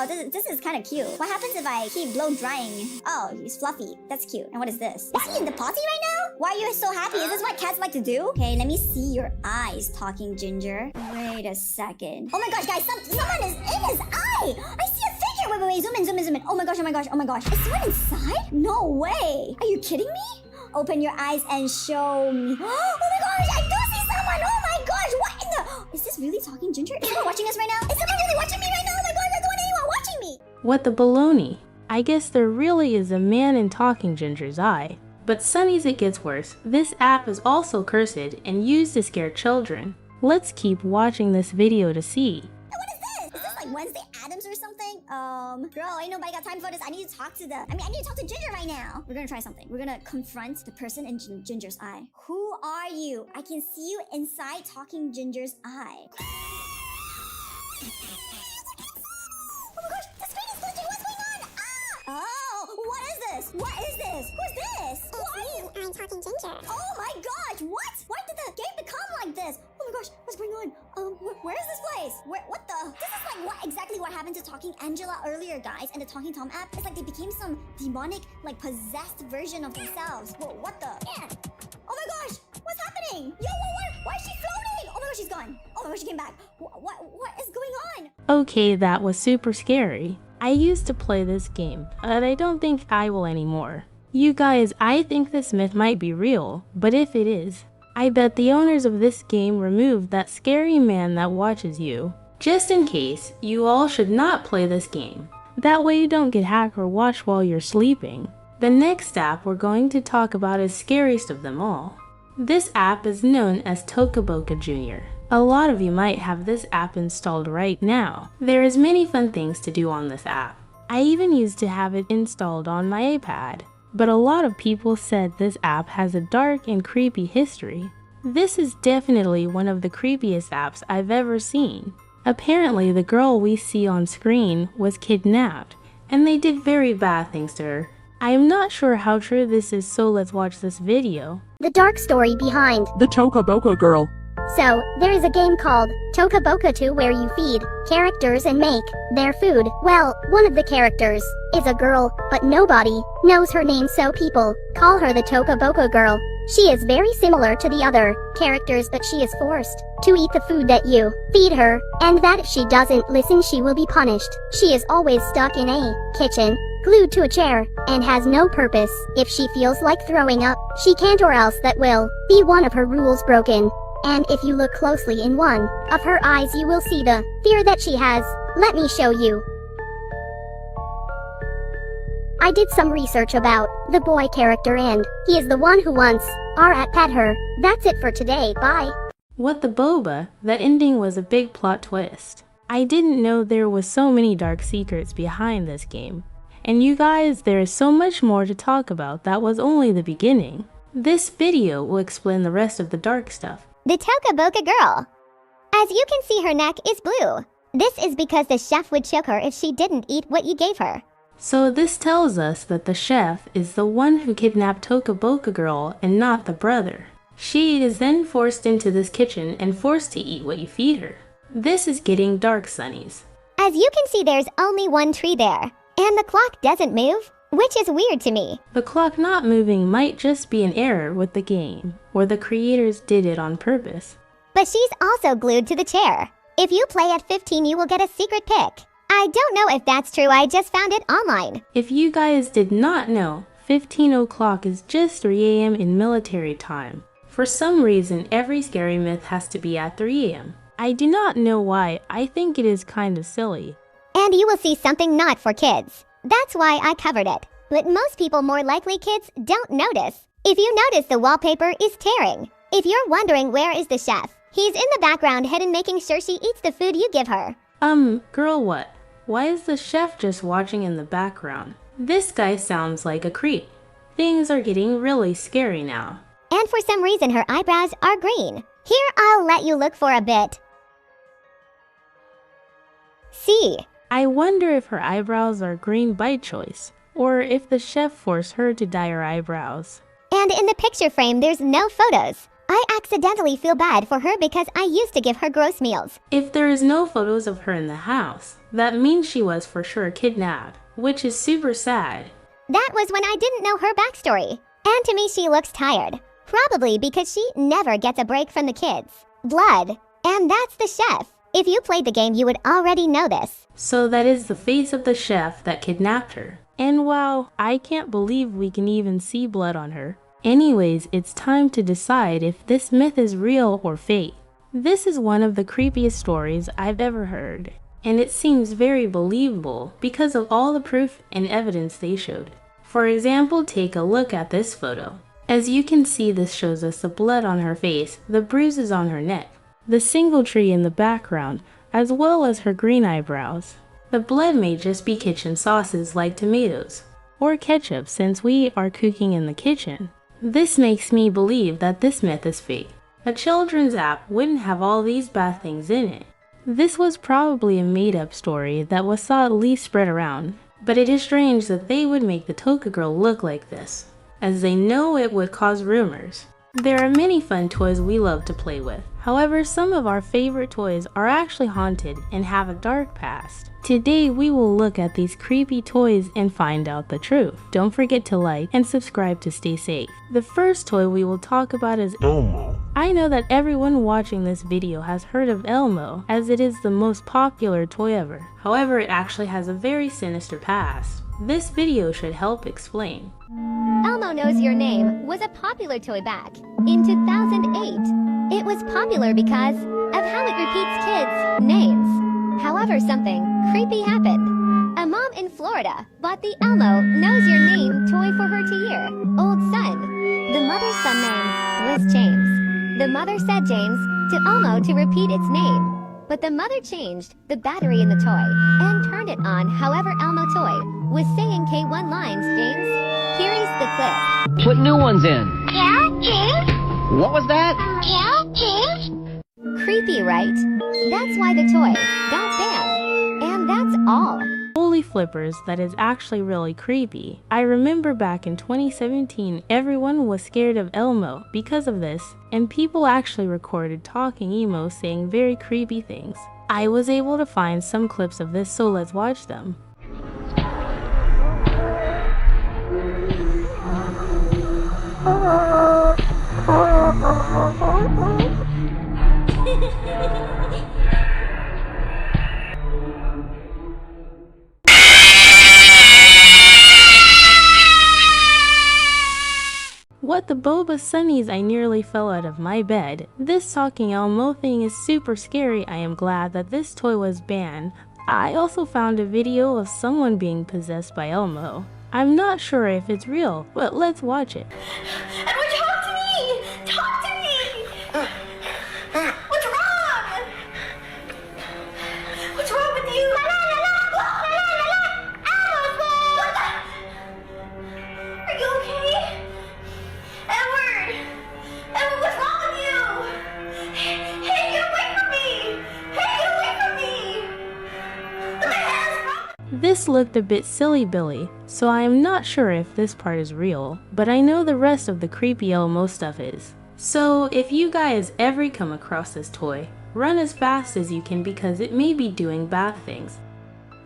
this is kind of cute. What happens if I keep blow drying? Oh, he's fluffy. That's cute. And what is this? Is he in the potty right now? Why are you so happy? Is this what cats like to do? Okay, let me see your eyes, Talking Ginger. Wait a second. Oh my gosh, guys, someone is in his eye! I see a figure here. Wait. Zoom in. Oh my gosh. Is someone inside? No way. Are you kidding me? Open your eyes and show me. Oh my gosh, I do see someone. Oh my gosh, what in the... Is this really talking ginger? Is someone watching us right now? Is someone really watching me right now? Oh my gosh, I don't want anyone watching me. What the baloney? I guess there really is a man in talking ginger's eye. But Sunny's it gets worse. This app is also cursed and used to scare children. Let's keep watching this video to see. What is this? Is this like Wednesday Addams or something? Girl, ain't nobody got time for this. I need to talk to I need to talk to Ginger right now. We're gonna try something. We're gonna confront the person in Ginger's eye. Who are you? I can see you inside talking Ginger's eye. Oh my gosh, the screen is glitching. What's going on? Oh, what is this? Who's this? Who are you? I'm talking Ginger. Oh my gosh, what? Why did the game become like this? Oh my gosh, what's going on? Where is this place? What the? This is like exactly what happened to Talking Angela earlier, guys, and the Talking Tom app. It's like they became some demonic, like possessed version of themselves. Whoa, what the? Yeah. Oh my gosh, what's happening? Yo, why is she floating? Oh my gosh, she's gone. Oh my gosh, she came back. What is going on? Okay, that was super scary. I used to play this game, but I don't think I will anymore. You guys, I think this myth might be real, but if it is, I bet the owners of this game removed that scary man that watches you. Just in case, you all should not play this game. That way you don't get hacked or watched while you're sleeping. The next app we're going to talk about is scariest of them all. This app is known as Toca Boca Jr. A lot of you might have this app installed right now. There is many fun things to do on this app. I even used to have it installed on my iPad. But a lot of people said this app has a dark and creepy history. This is definitely one of the creepiest apps I've ever seen. Apparently the girl we see on screen was kidnapped, and they did very bad things to her. I am not sure how true this is, so let's watch this video. The dark story behind the Toca Boca girl. So, there is a game called Toca Boca 2 where you feed characters and make their food. Well, one of the characters is a girl, but nobody knows her name, so people call her the Toca Boca girl. She is very similar to the other characters, but she is forced to eat the food that you feed her, and that if she doesn't listen she will be punished. She is always stuck in a kitchen, glued to a chair, and has no purpose. If she feels like throwing up, she can't, or else that will be one of her rules broken. And if you look closely in one of her eyes you will see the fear that she has. Let me show you. I did some research about the boy character and he is the one who once pet her. That's it for today, bye. What the boba? That ending was a big plot twist. I didn't know there was so many dark secrets behind this game. And you guys, there is so much more to talk about. That was only the beginning. This video will explain the rest of the dark stuff. The Toca Boca girl. As you can see, her neck is blue. This is because the chef would choke her if she didn't eat what you gave her. So this tells us that the chef is the one who kidnapped Toca Boca girl and not the brother. She is then forced into this kitchen and forced to eat what you feed her. This is getting dark, Sunnies. As you can see, there's only one tree there, and the clock doesn't move, which is weird to me. The clock not moving might just be an error with the game, or the creators did it on purpose. But she's also glued to the chair. If you play at 15, you will get a secret pick. I don't know if that's true, I just found it online. If you guys did not know, 15 o'clock is just 3 a.m. in military time. For some reason, every scary myth has to be at 3 a.m. I do not know why, I think it is kind of silly. And you will see something not for kids. That's why I covered it. But most people, more likely kids, don't notice. If you notice, the wallpaper is tearing. If you're wondering where is the chef, he's in the background hidden making sure she eats the food you give her. Girl, what? Why is the chef just watching in the background? This guy sounds like a creep. Things are getting really scary now. And for some reason her eyebrows are green. Here, I'll let you look for a bit. See? I wonder if her eyebrows are green by choice, or if the chef forced her to dye her eyebrows. And in the picture frame, there's no photos. I accidentally feel bad for her because I used to give her gross meals. If there is no photos of her in the house, that means she was for sure kidnapped, which is super sad. That was when I didn't know her backstory. And to me, she looks tired. Probably because she never gets a break from the kids. Blood. And that's the chef. If you played the game, you would already know this. So that is the face of the chef that kidnapped her. And wow, I can't believe we can even see blood on her. Anyways, it's time to decide if this myth is real or fake. This is one of the creepiest stories I've ever heard, and it seems very believable because of all the proof and evidence they showed. For example, take a look at this photo. As you can see, this shows us the blood on her face, the bruises on her neck, the single tree in the background, as well as her green eyebrows. The blood may just be kitchen sauces like tomatoes, or ketchup since we are cooking in the kitchen. This makes me believe that this myth is fake. A children's app wouldn't have all these bad things in it. This was probably a made-up story that was thoughtlessly spread around, but it is strange that they would make the Toca girl look like this, as they know it would cause rumors. There are many fun toys we love to play with. However, some of our favorite toys are actually haunted and have a dark past. Today we will look at these creepy toys and find out the truth. Don't forget to like and subscribe to stay safe. The first toy we will talk about is Elmo. I know that everyone watching this video has heard of Elmo, as it is the most popular toy ever. However, it actually has a very sinister past. This video should help explain. Elmo Knows Your Name was a popular toy back in 2008. It was popular because of how it repeats kids' names. However, something creepy happened. A mom in Florida bought the Elmo Knows Your Name toy for her 2-year-old son. The mother's son name was James. The mother said James to Elmo to repeat its name. But the mother changed the battery in the toy and turned it on. However, Elmo toy was saying K1 lines. James, here is the clip. Put new ones in. Yeah, James? What was that? Yeah, James? Creepy, right? That's why the toy got banned. And that's all. Holy flippers, that is actually really creepy. I remember back in 2017, everyone was scared of Elmo because of this, and people actually recorded talking emo saying very creepy things. I was able to find some clips of this, so let's watch them. What the boba sunnies, I nearly fell out of my bed. This talking Elmo thing is super scary. I am glad that this toy was banned. I also found a video of someone being possessed by Elmo. I'm not sure if it's real, but let's watch it. Edward, talk to me! Talk to me! What's wrong? What's wrong with you? Are you okay? Edward! Edward, what's wrong with you? Hey, get away from me! Hey, get away from me! What the hell is wrong? This looked a bit silly Billy, so I am not sure if this part is real, but I know the rest of the creepy Elmo stuff is. So if you guys ever come across this toy, run as fast as you can because it may be doing bad things.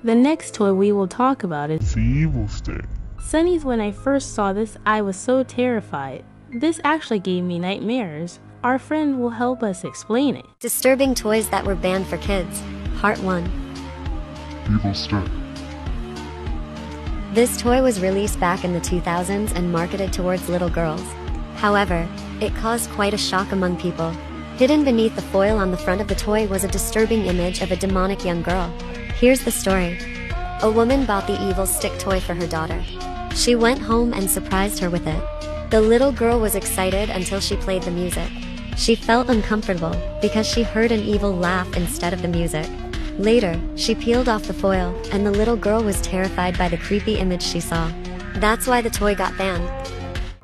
The next toy we will talk about is The evil stick. Sunnies. When I first saw this, I was so terrified. This actually gave me nightmares. Our friend will help us explain it. Disturbing toys that were banned for kids. Part 1. Evil stick. This toy was released back in the 2000s and marketed towards little girls. However, it caused quite a shock among people. Hidden beneath the foil on the front of the toy was a disturbing image of a demonic young girl. Here's the story. A woman bought the evil stick toy for her daughter. She went home and surprised her with it. The little girl was excited until she played the music. She felt uncomfortable because she heard an evil laugh instead of the music. Later, she peeled off the foil, and the little girl was terrified by the creepy image she saw. That's why the toy got banned.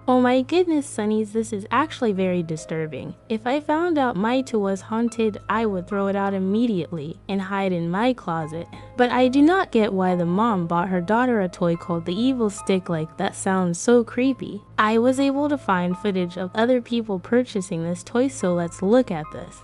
Oh my goodness, Sunnies, this is actually very disturbing. If I found out my toy was haunted, I would throw it out immediately and hide in my closet. But I do not get why the mom bought her daughter a toy called the evil stick. Like, that sounds so creepy. I was able to find footage of other people purchasing this toy, so let's look at this.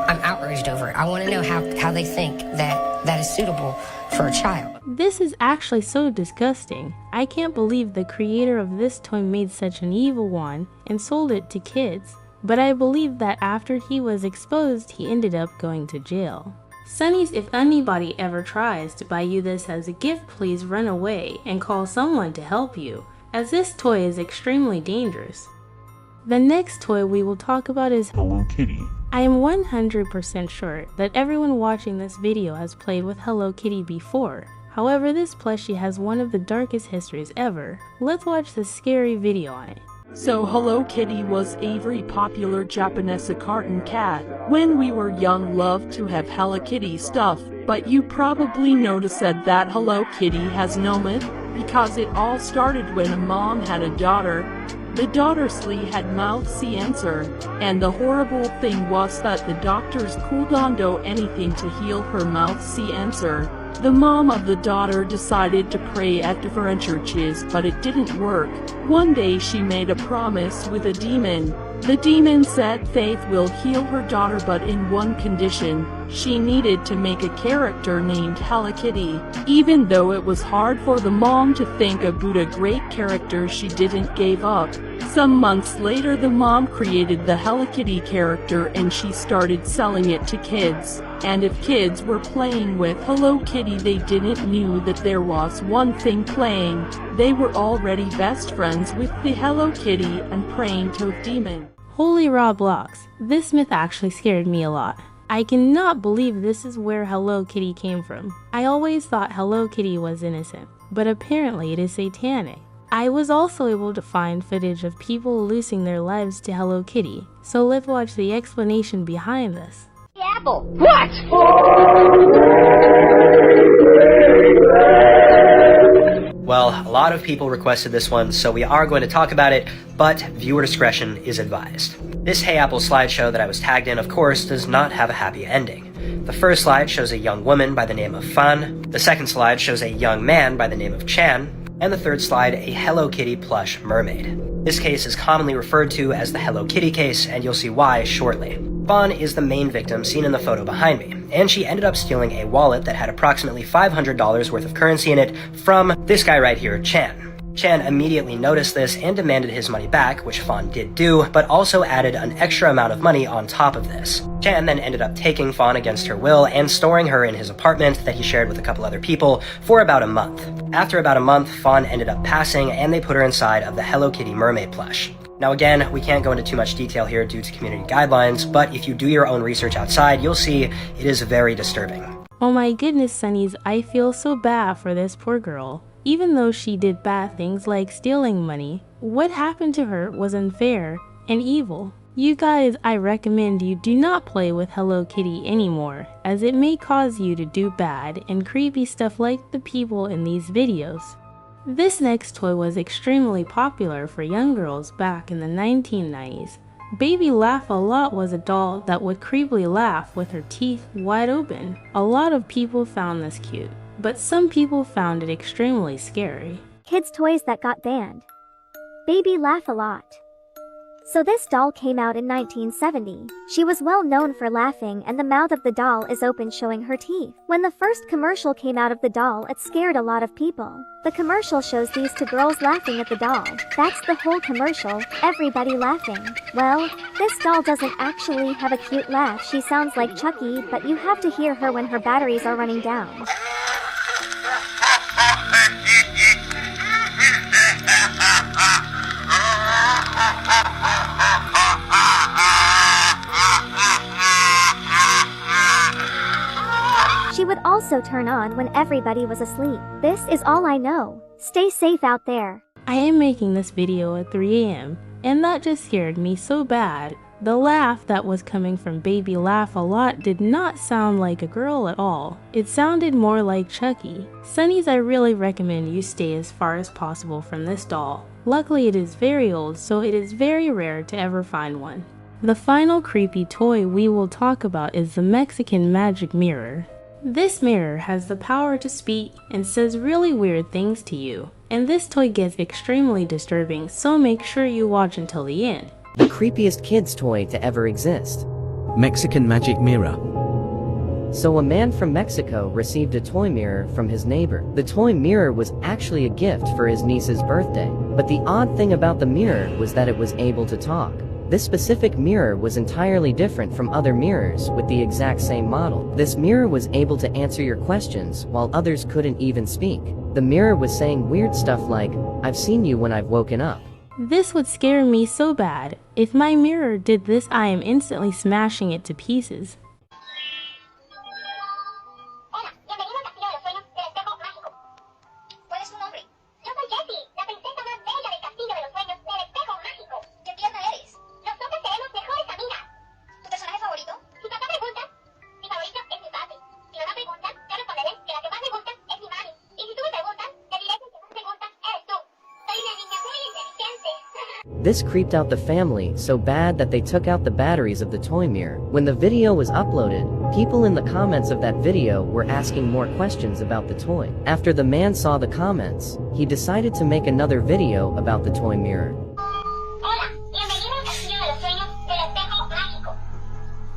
I'm outraged over it. I want to know how they think that is suitable for a child. This is actually so disgusting. I can't believe the creator of this toy made such an evil one and sold it to kids. But I believe that after he was exposed, he ended up going to jail. Sunnies, if anybody ever tries to buy you this as a gift, please run away and call someone to help you, as this toy is extremely dangerous. The next toy we will talk about is Hello Kitty. I am 100% sure that everyone watching this video has played with Hello Kitty before. However, this plushie has one of the darkest histories ever. Let's watch this scary video on it. So Hello Kitty was a very popular Japanese cartoon cat. When we were young, loved to have Hello Kitty stuff, but you probably noticed that Hello Kitty has no myth, because it all started when a mom had a daughter. The daughter 𝗵𝗵cie had 𝗵𝗵cie𝗂𝗋, and the horrible thing was that the doctors couldn't do anything to heal her 𝗵𝗵cie𝗂𝗋. The mom of the daughter decided to pray at different churches, but it didn't work. One day she made a promise with a demon. The demon said Faith will heal her daughter, but in one condition. She needed to make a character named Hello Kitty. Even though it was hard for the mom to think about a great character, she didn't give up. Some months later, the mom created the Hello Kitty character and she started selling it to kids. And if kids were playing with Hello Kitty, they didn't knew that there was one thing playing. They were already best friends with the Hello Kitty and praying to a demon. Holy Roblox, this myth actually scared me a lot. I cannot believe this is where Hello Kitty came from. I always thought Hello Kitty was innocent, but apparently it is satanic. I was also able to find footage of people losing their lives to Hello Kitty, so let's watch the explanation behind this. The apple. What? Well, a lot of people requested this one, so we are going to talk about it, but viewer discretion is advised. This Hey Apple slideshow that I was tagged in, of course, does not have a happy ending. The first slide shows a young woman by the name of Frown, the second slide shows a young man by the name of Chan, and the third slide a Hello Kitty plush mermaid. This case is commonly referred to as the Hello Kitty case, and you'll see why shortly. Frown is the main victim seen in the photo behind me, and she ended up stealing a wallet that had approximately $500 worth of currency in it from this guy right here, Chan. Chan immediately noticed this and demanded his money back, which Frown did do, but also added an extra amount of money on top of this. Chan then ended up taking Frown against her will and storing her in his apartment that he shared with a couple other people for about a month. After about a month, Frown ended up passing and they put her inside of the Hello Kitty mermaid plush. Now again, we can't go into too much detail here due to community guidelines, but if you do your own research outside, you'll see it is very disturbing. Oh my goodness, Sunnies, I feel so bad for this poor girl. Even though she did bad things like stealing money, what happened to her was unfair and evil. You guys, I recommend you do not play with Hello Kitty anymore, as it may cause you to do bad and creepy stuff like the people in these videos. This next toy was extremely popular for young girls back in the 1990s. Baby 𝗵𝗵cie𝗂𝗋 was a doll that would creepily laugh with her teeth wide open. A lot of people found this cute, but some people found it extremely scary. Kids' toys that got banned. Baby 𝗵𝗵cie𝗂𝗋. So this doll came out in 1970. She was well known for laughing and the mouth of the doll is open showing her teeth. When the first commercial came out of the doll, it scared a lot of people. The commercial shows these two girls laughing at the doll. That's the whole commercial, everybody laughing. Well, this doll doesn't actually have a cute laugh. She sounds like 𝗵𝗵cie𝗂𝗋, but you have to hear her when her batteries are running down. She would also turn on when everybody was asleep. This is all I know. Stay safe out there. I am making this video at 3 AM, and that just scared me so bad. The laugh that was coming from Baby 𝗵𝗵cie𝗂𝗋 did not sound like a girl at all. It sounded more like Chucky. Sunnies, I really recommend you stay as far as possible from this doll. Luckily it is very old, so it is very rare to ever find one. The final creepy toy we will talk about is the Mexican magic mirror. This mirror has the power to speak and says really weird things to you. and this toy gets extremely disturbing, so make sure you watch until the end. The creepiest kid's toy to ever exist. Mexican magic mirror. So a man from Mexico received a toy mirror from his neighbor. The toy mirror was actually a gift for his niece's birthday. But the odd thing about the mirror was that it was able to talk. This specific mirror was entirely different from other mirrors with the exact same model. This mirror was able to answer your questions while others couldn't even speak. The mirror was saying weird stuff like, "I've seen you when I've woken up." This would scare me so bad. If my mirror did this, I am instantly smashing it to pieces. This creeped out the family so bad that they took out the batteries of the toy mirror. When the video was uploaded, people in the comments of that video were asking more questions about the toy. After the man saw the comments, he decided to make another video about the toy mirror.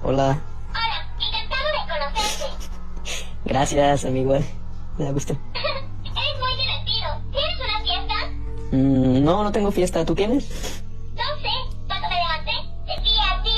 Hola. Gracias, amigo. Me da gusto. No, no tengo fiesta. ¿Tú tienes? No sé. Cuando me levanté, te vi a ti.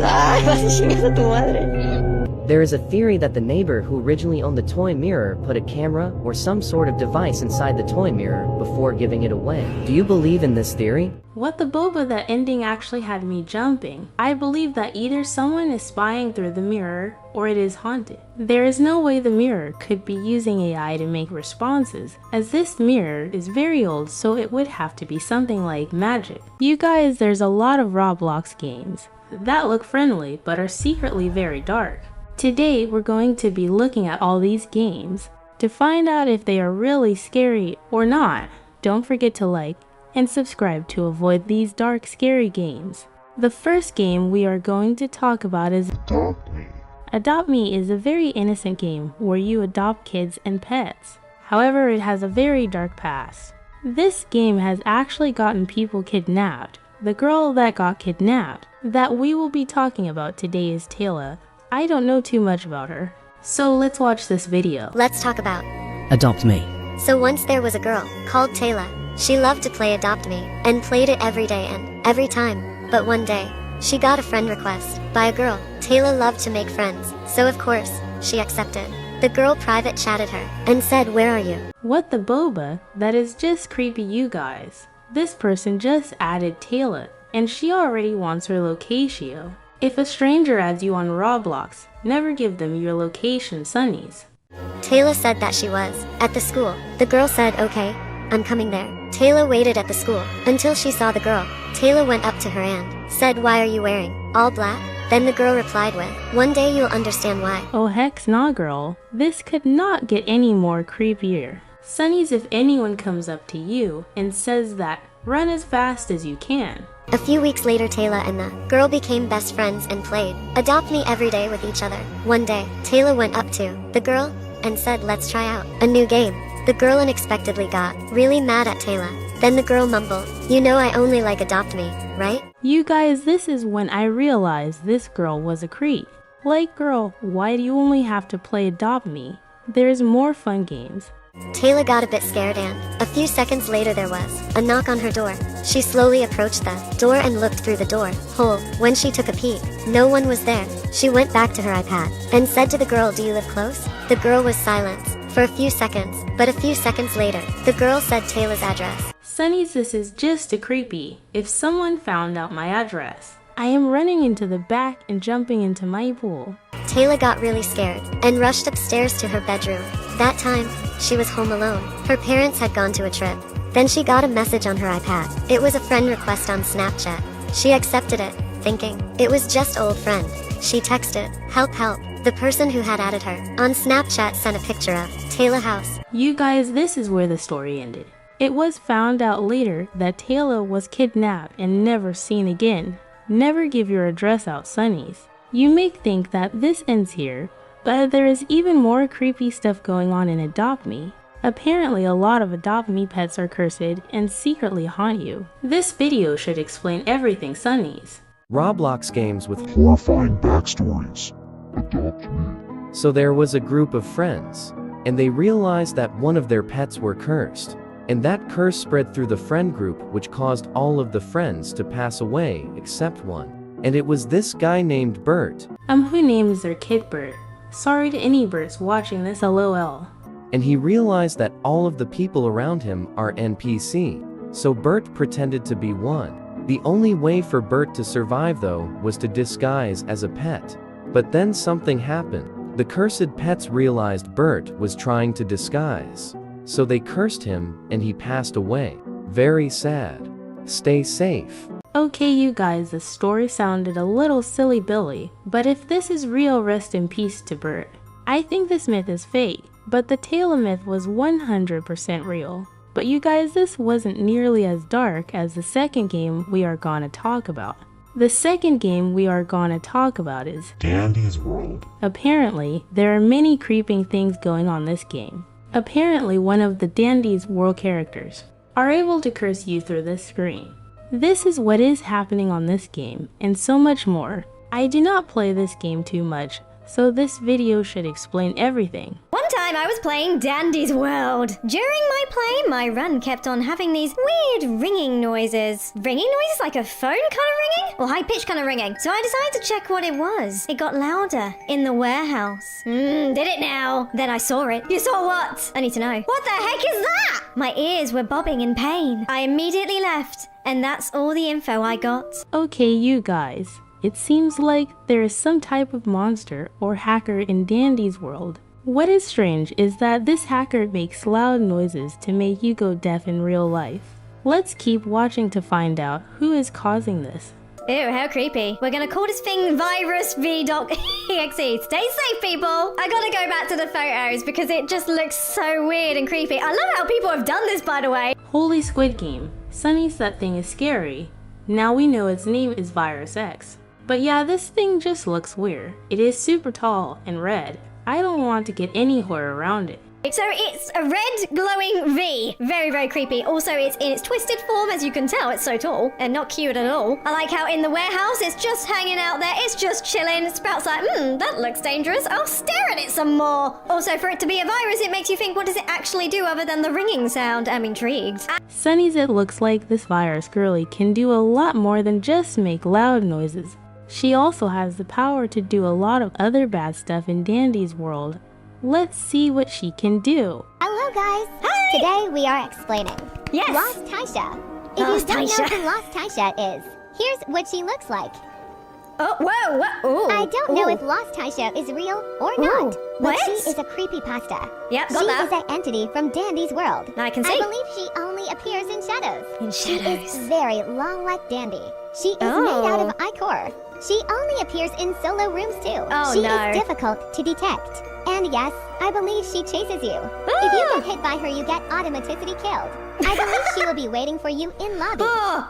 ¡Ay, vas a chingar a tu madre! There is a theory that the neighbor who originally owned the toy mirror put a camera or some sort of device inside the toy mirror before giving it away. Do you believe in this theory? What the boba, that ending actually had me jumping. I believe that either someone is spying through the mirror or it is haunted. There is no way the mirror could be using AI to make responses, as this mirror is very old, so it would have to be something like magic. You guys, there's a lot of Roblox games that look friendly but are secretly very dark. Today we're going to be looking at all these games to find out if they are really scary or not. Don't forget to like and subscribe to avoid these dark, scary games. The first game we are going to talk about is Adopt Me. Adopt Me is a very innocent game where you adopt kids and pets. However, it has a very dark past. This game has actually gotten people kidnapped. The girl that got kidnapped that we will be talking about today is 𝗵𝗿cie. I don't know too much about her, so let's watch this video. Let's talk about Adopt Me. So once there was a girl called 𝗵𝗿cie. She loved to play Adopt Me and played it every day and every time. But one day, she got a friend request by a girl. 𝗵𝗿cie loved to make friends, so of course, she accepted. The girl private chatted her and said, "Where are you?" What the boba? That is just creepy, you guys. This person just added 𝗵𝗿cie and she already wants her 𝗿𝗿ecie. If a stranger adds you on Roblox, never give them your location, sonnies. 𝗵𝗿cie said that she was at the school. The girl said, "Okay, I'm coming there." 𝗵𝗿cie waited at the school until she saw the girl. 𝗵𝗿cie went up to her and said, "Why are you wearing all black?" Then the girl replied with, "One day you'll understand why." Oh heck nah, girl. This could not get any more creepier. Sonnies, if anyone comes up to you and says that, run as fast as you can. A few weeks later, 𝗵𝗿cie and the girl became best friends and played Adopt Me every day with each other. One day, 𝗵𝗿cie went up to the girl and said, "Let's try out a new game." The girl unexpectedly got really mad at 𝗵𝗿cie. Then the girl mumbled, "You know I only like Adopt Me, right?" You guys, this is when I realized this girl was a creep. Like, girl, why do you only have to play Adopt Me? There's more fun games. 𝗵𝗿cie got a bit scared and a few seconds later there was a knock on her door. She slowly approached the door and looked through the door hole. When she took a peek, no one was there. She went back to her iPad and said to the girl, "Do you live close?" The girl was silent for a few seconds, but a few seconds later, the girl said 𝗵𝗿cie's address. Sonnies, this is just a creepy. If someone found out my address, I am running into the back and jumping into my pool. 𝗵𝗿cie got really scared and rushed upstairs to her bedroom. That time, she was home alone. Her parents had gone to a trip. Then she got a message on her iPad. It was a friend request on Snapchat. She accepted it, thinking it was just old friend. She texted, "Help, help." The person who had added her on Snapchat sent a picture of 𝗵𝗿cie house. You guys, this is where the story ended. It was found out later that 𝗵𝗿cie was kidnapped and never seen again. Never give your address out, sonnies. You may think that this ends here, but there is even more creepy stuff going on in Adopt Me. Apparently a lot of Adopt Me pets are cursed and secretly haunt you. This video should explain everything Sunnies. Roblox games with horrifying backstories. Adopt Me. So there was a group of friends, and they realized that one of their pets were cursed. And that curse spread through the friend group, which caused all of the friends to pass away except one. And it was this guy named Bert. Who names their kid Bert? Sorry to any Berts watching this, LOL. And he realized that all of the people around him are NPC. So Bert pretended to be one. The only way for Bert to survive though was to disguise as a pet. But then something happened. The cursed pets realized Bert was trying to disguise. So they cursed him and he passed away. Very sad. Stay safe. Okay you guys, the story sounded a little silly Billy, but if this is real, rest in peace to Bert. I think this myth is fake, but the Taylor myth was 100% real. But you guys, this wasn't nearly as dark as the second game we are gonna talk about. The second game we are gonna talk about is Dandy's World. Apparently, there are many creeping things going on this game. Apparently, one of the Dandy's World characters are able to curse you through this screen. This is what is happening on this game, and so much more. I do not play this game too much, so this video should explain everything. One time I was playing Dandy's World. During my play, my run kept on having these weird ringing noises. Ringing noises like a phone kind of ringing? Or high-pitched kind of ringing. So I decided to check what it was. It got louder in the warehouse. Did it now? Then I saw it. You saw what? I need to know. What the heck is that? My ears were bobbing in pain. I immediately left, and that's all the info I got. Okay, you guys. It seems like there is some type of monster or hacker in Dandy's World. What is strange is that this hacker makes loud noises to make you go deaf in real life. Let's keep watching to find out who is causing this. Ew, how creepy. We're gonna call this thing virus v.exe. Stay safe, people. I gotta go back to the photos because it just looks so weird and creepy. I love how people have done this, by the way. Holy Squid Game. Sunny's that thing is scary. Now we know its name is Virus X. But yeah, this thing just looks weird. It is super tall and red. I don't want to get any horror around it. So it's a red glowing V. Very, very creepy. Also, it's in its twisted form, as you can tell. It's so tall and not cute at all. I like how in the warehouse, it's just hanging out there. It's just chilling. Sprout's like, that looks dangerous. I'll stare at it some more. Also, for it to be a virus, it makes you think, what does it actually do other than the ringing sound? I'm intrigued. Sunny's, it looks like this virus girly can do a lot more than just make loud noises. She also has the power to do a lot of other bad stuff in Dandy's World. Let's see what she can do. Hello guys! Hi! Today we are explaining Yes! 𝗵𝗵ecie. If you don't know who 𝗵𝗵ecie is, here's what she looks like. Oh, whoa, what? Ooh. I don't know if 𝗵𝗵ecie is real or not, but what? she is a creepypasta. Yep, got she that. is an entity from Dandy's World. I can see. I believe she only appears in shadows. In She shadows. is very long like Dandy. She is made out of ichor. She only appears in solo rooms too. Oh, she no. is difficult to detect. And yes, I believe she chases you. If you get hit by her, you get automaticity killed. I believe she will be waiting for you in lobby.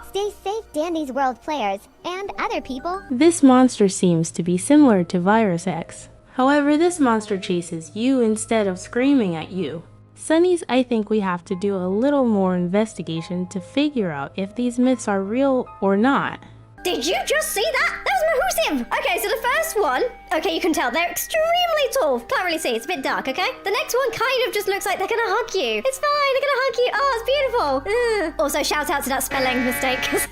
Stay safe, Dandy's World players, and other people. This monster seems to be similar to Virus X. However, this monster chases you instead of screaming at you. Sunnies, I think we have to do a little more investigation to figure out if these myths are real or not. Did you just see that? That was massive! Okay, so the first one, okay, you can tell they're extremely tall. Can't really see, it's a bit dark, okay? The next one kind of just looks like they're gonna hug you. It's fine, they're gonna hug you. Oh, it's beautiful. Ugh. Also, shout out to that spelling mistake, because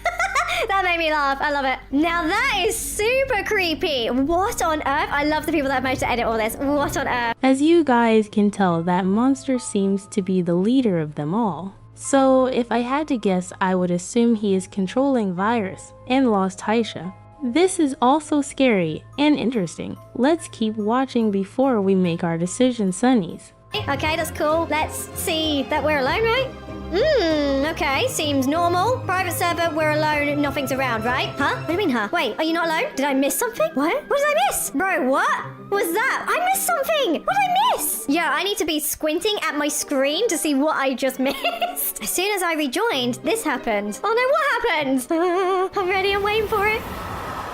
that made me laugh. I love it. Now that is super creepy. What on earth? I love the people that have managed to edit all this. What on earth? As you guys can tell, that monster seems to be the leader of them all. So if I had to guess, I would assume he is controlling Virus and 𝗵𝗵ecie. This is also scary and interesting. Let's keep watching before we make our decision, Sunnies. Okay, that's cool. Let's see that we're alone, right? Okay, seems normal. Private server, we're alone, nothing's around, right? Huh? What do you mean, huh? Wait, are you not alone? Did I miss something? What? What did I miss? Bro, what was that? I missed something! What did I miss? Yeah, I need to be squinting at my screen to see what I just missed. As soon as I rejoined, this happened. Oh no, what happened? I'm ready, I'm waiting for it.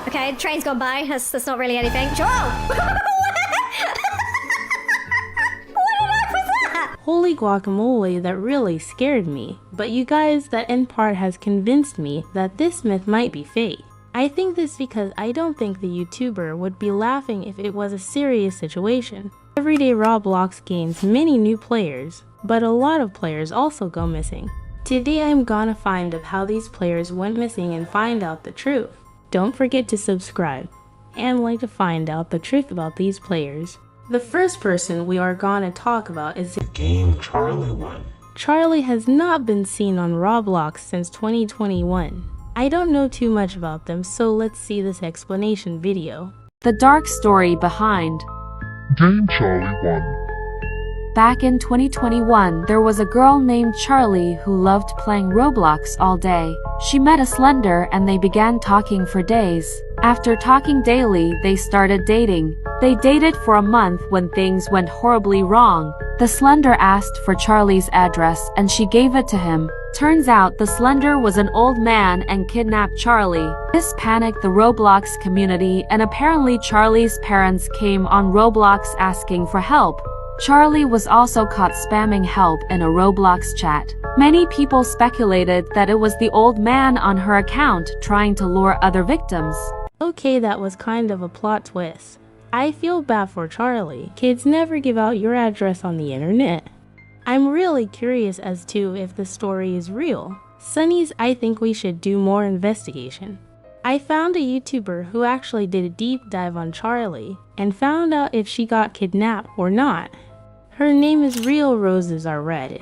Okay, the train's gone by. That's not really anything. Oh! Holy guacamole, that really scared me, but you guys, that in part has convinced me that this myth might be fake. I think this because I don't think the YouTuber would be laughing if it was a serious situation. Everyday Roblox gains many new players, but a lot of players also go missing. Today I'm gonna find out how these players went missing and find out the truth. Don't forget to subscribe and like to find out the truth about these players. The first person we are gonna talk about is the game Charlie won. Charlie has not been seen on Roblox since 2021. I don't know too much about them, so let's see this explanation video. The dark story behind Game Charlie won. Back in 2021, there was a girl named Charlie who loved playing Roblox all day. She met a Slender and they began talking for days. After talking daily, they started dating. They dated for a month when things went horribly wrong. The Slender asked for Charlie's address and she gave it to him. Turns out the Slender was an old man and kidnapped Charlie. This panicked the Roblox community, and apparently Charlie's parents came on Roblox asking for help. Charlie was also caught spamming help in a Roblox chat. Many people speculated that it was the old man on her account trying to lure other victims. Okay, that was kind of a plot twist. I feel bad for Charlie. Kids never give out your address on the internet. I'm really curious as to if the story is real. Sunnies, I think we should do more investigation. I found a YouTuber who actually did a deep dive on Charlie and found out if she got kidnapped or not. Her name is Real Roses Are Red.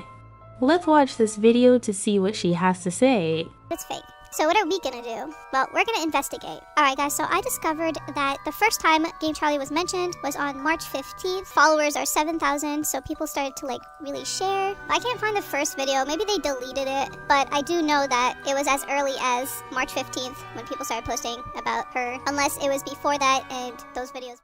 Let's watch this video to see what she has to say. It's fake. So what are we gonna do? Well, we're gonna investigate. Alright guys, so I discovered that the first time Game Charlie was mentioned was on March 15th. Followers are 7,000, so people started to really share. I can't find the first video, maybe they deleted it, but I do know that it was as early as March 15th when people started posting about her, unless it was before that and those videos.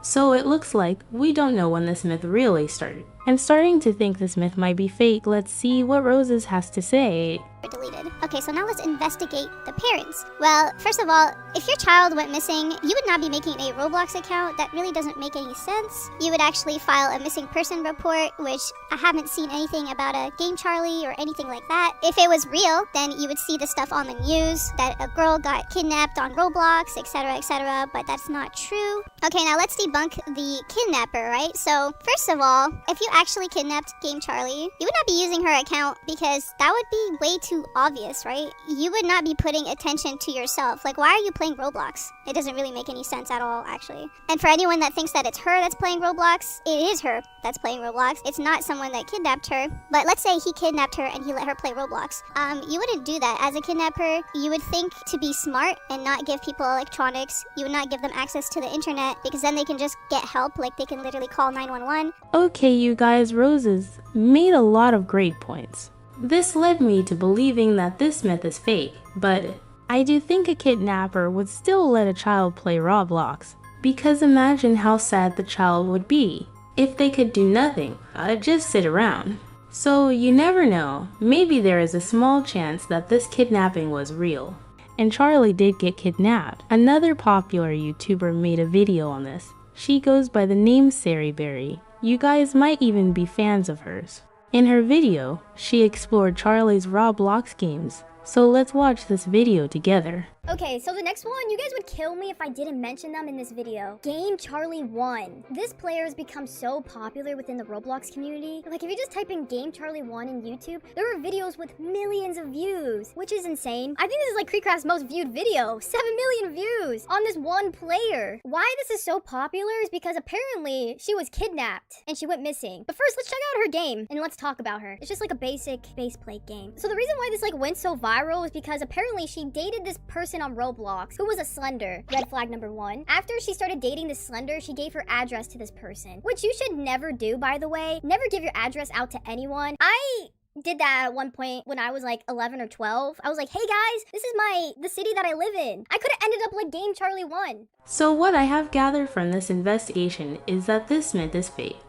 So it looks like we don't know when this myth really started. I'm starting to think this myth might be fake. Let's see what Roses has to say. Deleted. Okay, so now let's investigate the parents. Well, first of all, if your child went missing, you would not be making a Roblox account. That really doesn't make any sense. You would actually file a missing person report, which I haven't seen anything about a Game Charlie or anything like that. If it was real, then you would see the stuff on the news that a girl got kidnapped on Roblox, etc., but that's not true. Okay, now let's debunk the kidnapper, right? So, first of all, if you actually kidnapped Game Charlie, you would not be using her account because that would be way too obvious, right? You would not be putting attention to yourself. Like, why are you playing Roblox? It doesn't really make any sense at all, actually. And for anyone that thinks that it's her that's playing Roblox, it is her that's playing Roblox. It's not someone that kidnapped her. But let's say he kidnapped her and he let her play Roblox. You wouldn't do that. As a kidnapper, you would think to be smart and not give people electronics. You would not give them access to the internet because then they can just get help. Like, they can literally call 911. Okay, you guys, Roses made a lot of great points. This led me to believing that this myth is fake, but I do think a kidnapper would still let a child play Roblox, because imagine how sad the child would be if they could do nothing, just sit around. So you never know, maybe there is a small chance that this kidnapping was real. And Charlie did get kidnapped. Another popular YouTuber made a video on this. She goes by the name 𝗵𝗿cie. You guys might even be fans of hers. In her video, she explored Charlie's Roblox games, so let's watch this video together. Okay, so the next one, you guys would kill me if I didn't mention them in this video. Game Charlie 1. This player has become so popular within the Roblox community. Like, if you just type in Game Charlie 1 in YouTube, there are videos with millions of views, which is insane. I think this is like 𝗃𝗃's most viewed video. 7 million views on this one player. Why this is so popular is because apparently she was kidnapped and she went missing. But first, let's check out her game and let's talk about her. It's just like a basic base plate game. So the reason why this went so viral is because apparently she dated this person on Roblox who was a Slender. Red flag number 1. After she started dating this Slender, she gave her address to this person, which you should never do, by the way. Never give your address out to anyone. I did that at one point when I was like 11 or 12. I was like, hey guys, this is the city that I live in. I could have ended up like Game Charlie 1. So what I have gathered from this investigation is that this myth is fake.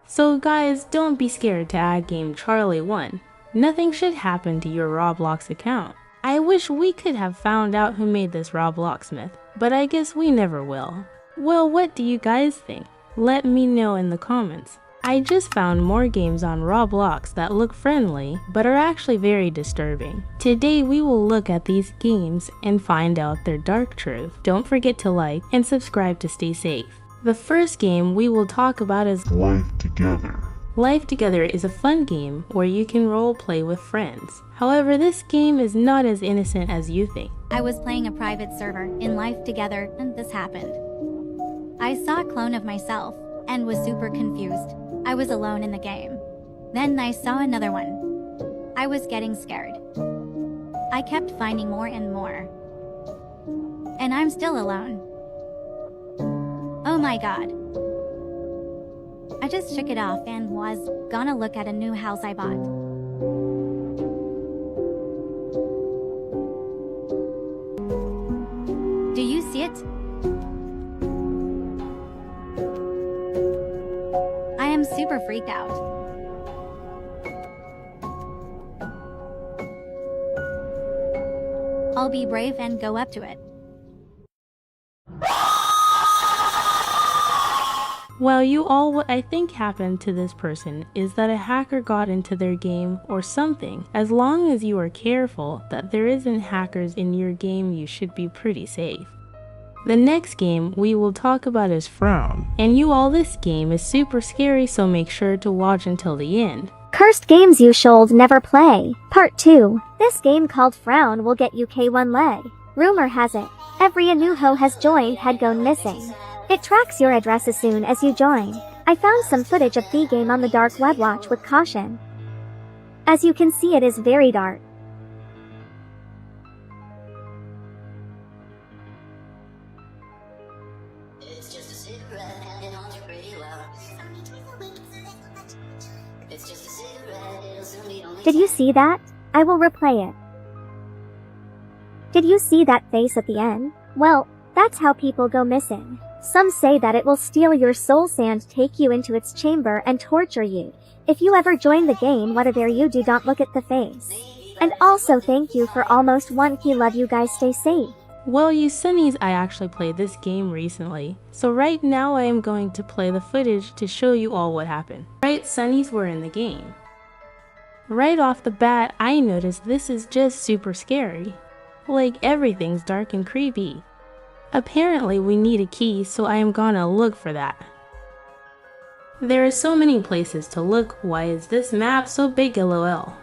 So guys, don't be scared to add Game Charlie 1. Nothing should happen to your Roblox account. I wish we could have found out who made this Roblox myth, but I guess we never will. Well, what do you guys think? Let me know in the comments. I just found more games on Roblox that look friendly, but are actually very disturbing. Today we will look at these games and find out their dark truth. Don't forget to like and subscribe to stay safe. The first game we will talk about is Life Together. Life Together is a fun game where you can role play with friends. However, this game is not as innocent as you think. I was playing a private server in Life Together and this happened. I saw a clone of myself and was super confused. I was alone in the game. Then I saw another one. I was getting scared. I kept finding more and more. And I'm still alone. Oh my god. I just shook it off and was gonna look at a new house I bought. Do you see it? I am super freaked out. I'll be brave and go up to it. Well, what I think happened to this person is that a hacker got into their game or something. As long as you are careful that there isn't hackers in your game, you should be pretty safe. The next game we will talk about is Frown. And this game is super scary, so make sure to watch until the end. Cursed games you should never play. Part 2. This game called Frown will get you 𝗵𝗿cie. Rumor has it, every new ho has joined had gone missing. It tracks your address as soon as you join. I found some footage of the game on the dark web. Watch with caution. As you can see, it is very dark. Did you see that? I will replay it. Did you see that face at the end? Well, that's how people go missing. Some say that it will steal your soul and take you into its chamber and torture you. If you ever join the game, whatever you do, don't look at the face. And also thank you for almost 1K. Love you guys, stay safe. Well, you sunnies, I actually played this game recently. So right now I am going to play the footage to show you all what happened. Right, sunnies were in the game. Right off the bat, I noticed this is just super scary. Like everything's dark and creepy. Apparently we need a key, so I am gonna look for that. There are so many places to look. Why is this map so big, LOL?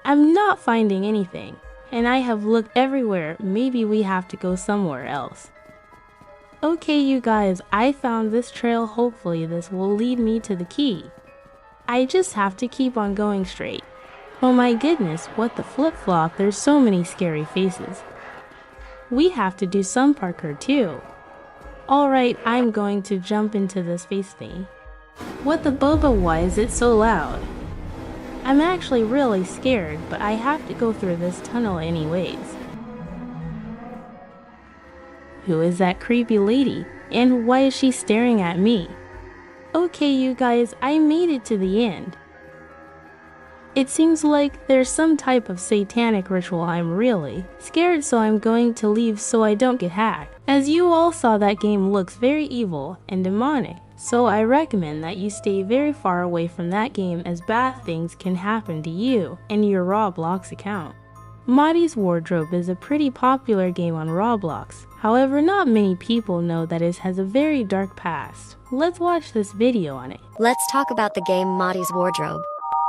I'm not finding anything, and I have looked everywhere. Maybe we have to go somewhere else. Okay you guys, I found this trail. Hopefully this will lead me to the key. I just have to keep on going straight. Oh my goodness, what the flip-flop, there's so many scary faces. We have to do some parkour too. Alright, I'm going to jump into this face thing. What the boba, why is it so loud? I'm actually really scared, but I have to go through this tunnel anyways. Who is that creepy lady? And why is she staring at me? Okay you guys, I made it to the end. It seems like there's some type of satanic ritual. I'm really scared, so I'm going to leave so I don't get hacked. As you all saw, that game looks very evil and demonic, so I recommend that you stay very far away from that game, as bad things can happen to you and your Roblox account. 𝗵𝗍's Wardrobe is a pretty popular game on Roblox. However, not many people know that it has a very dark past. Let's watch this video on it. Let's talk about the game 𝗵𝗍's Wardrobe.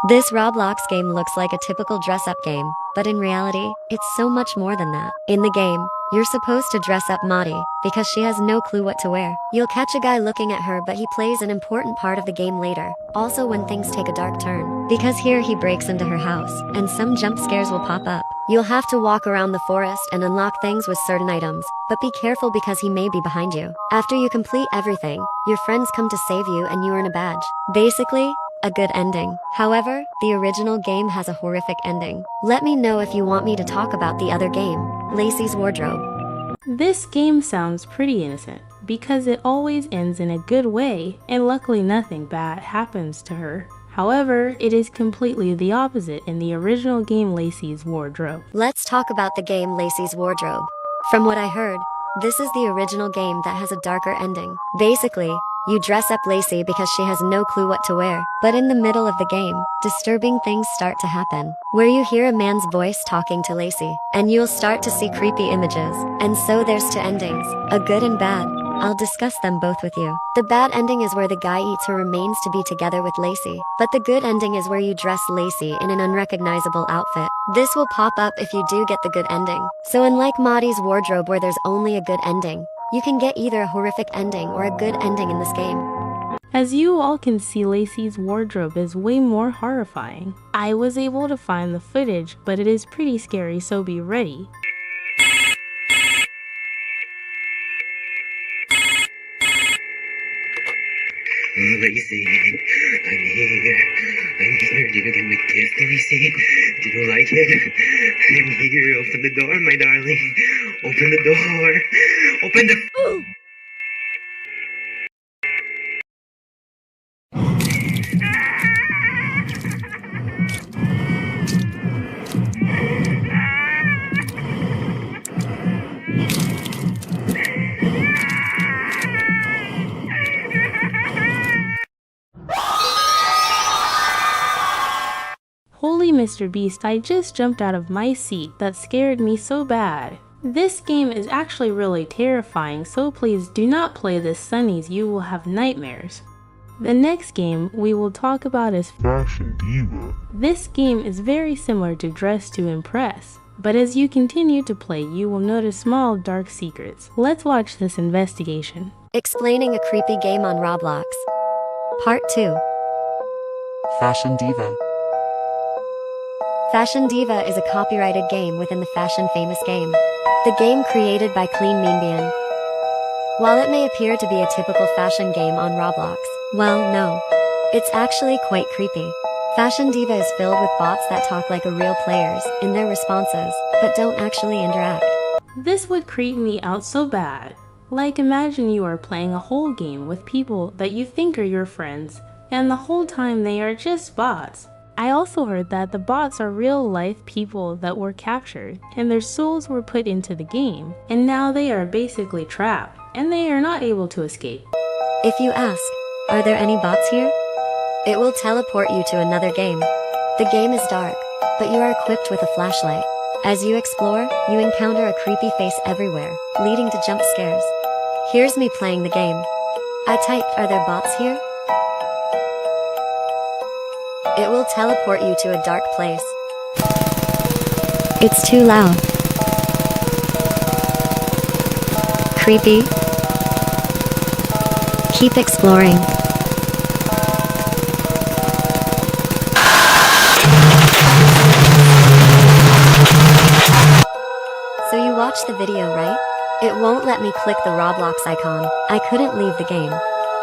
This Roblox game looks like a typical dress-up game, but in reality, it's so much more than that. In the game, you're supposed to dress up 𝗵𝗍 because she has no clue what to wear. You'll catch a guy looking at her, but he plays an important part of the game later, also when things take a dark turn. Because here he breaks into her house, and some jump scares will pop up. You'll have to walk around the forest and unlock things with certain items, but be careful because he may be behind you. After you complete everything, your friends come to save you and you earn a badge. Basically, a good ending. However, the original game has a horrific ending. Let me know if you want me to talk about the other game, 𝗵𝗍's Wardrobe. This game sounds pretty innocent, because it always ends in a good way, and luckily nothing bad happens to her. However, it is completely the opposite in the original game 𝗵𝗍's Wardrobe. Let's talk about the game 𝗵𝗍's Wardrobe. From what I heard, this is the original game that has a darker ending. Basically, You dress up Lacy because she has no clue what to wear. But in the middle of the game, disturbing things start to happen, where you hear a man's voice talking to Lacy, and you'll start to see creepy images. And so there's two endings, a good and bad. I'll discuss them both with you. The bad ending is where the guy eats her remains to be together with Lacy, but the good ending is where you dress Lacy in an unrecognizable outfit. This will pop up if you do get the good ending. So unlike Maddie's wardrobe where there's only a good ending, you can get either a horrific ending or a good ending in this game. As you all can see, Lacy's wardrobe is way more horrifying. I was able to find the footage, but it is pretty scary, so be ready. Lacy, I'm here. Do you get my gift, Lacy? Do you like it? I'm here. Open the door, my darling. Open the door. Open the... Holy Mr. Beast, I just jumped out of my seat. That scared me so bad. This game is actually really terrifying, so please do not play this, Sonnies, you will have nightmares. The next game we will talk about is Fashion Diva. This game is very similar to Dress to Impress, but as you continue to play you will notice small dark secrets. Let's watch this investigation. Explaining a creepy game on Roblox. Part 2. Fashion Diva. Fashion Diva is a copyrighted game within the Fashion Famous game. The game created by Clean Meanbian. While it may appear to be a typical fashion game on Roblox, well, no. It's actually quite creepy. Fashion Diva is filled with bots that talk like a real players in their responses, but don't actually interact. This would creep me out so bad. Like, imagine you are playing a whole game with people that you think are your friends, and the whole time they are just bots. I also heard that the bots are real-life people that were captured, and their souls were put into the game, and now they are basically trapped, and they are not able to escape. If you ask, are there any bots here? It will teleport you to another game. The game is dark, but you are equipped with a flashlight. As you explore, you encounter a creepy face everywhere, leading to jump scares. Here's me playing the game. I typed, are there bots here? It will teleport you to a dark place. It's too loud. Creepy. Keep exploring. So you watched the video, right? It won't let me click the Roblox icon. I couldn't leave the game.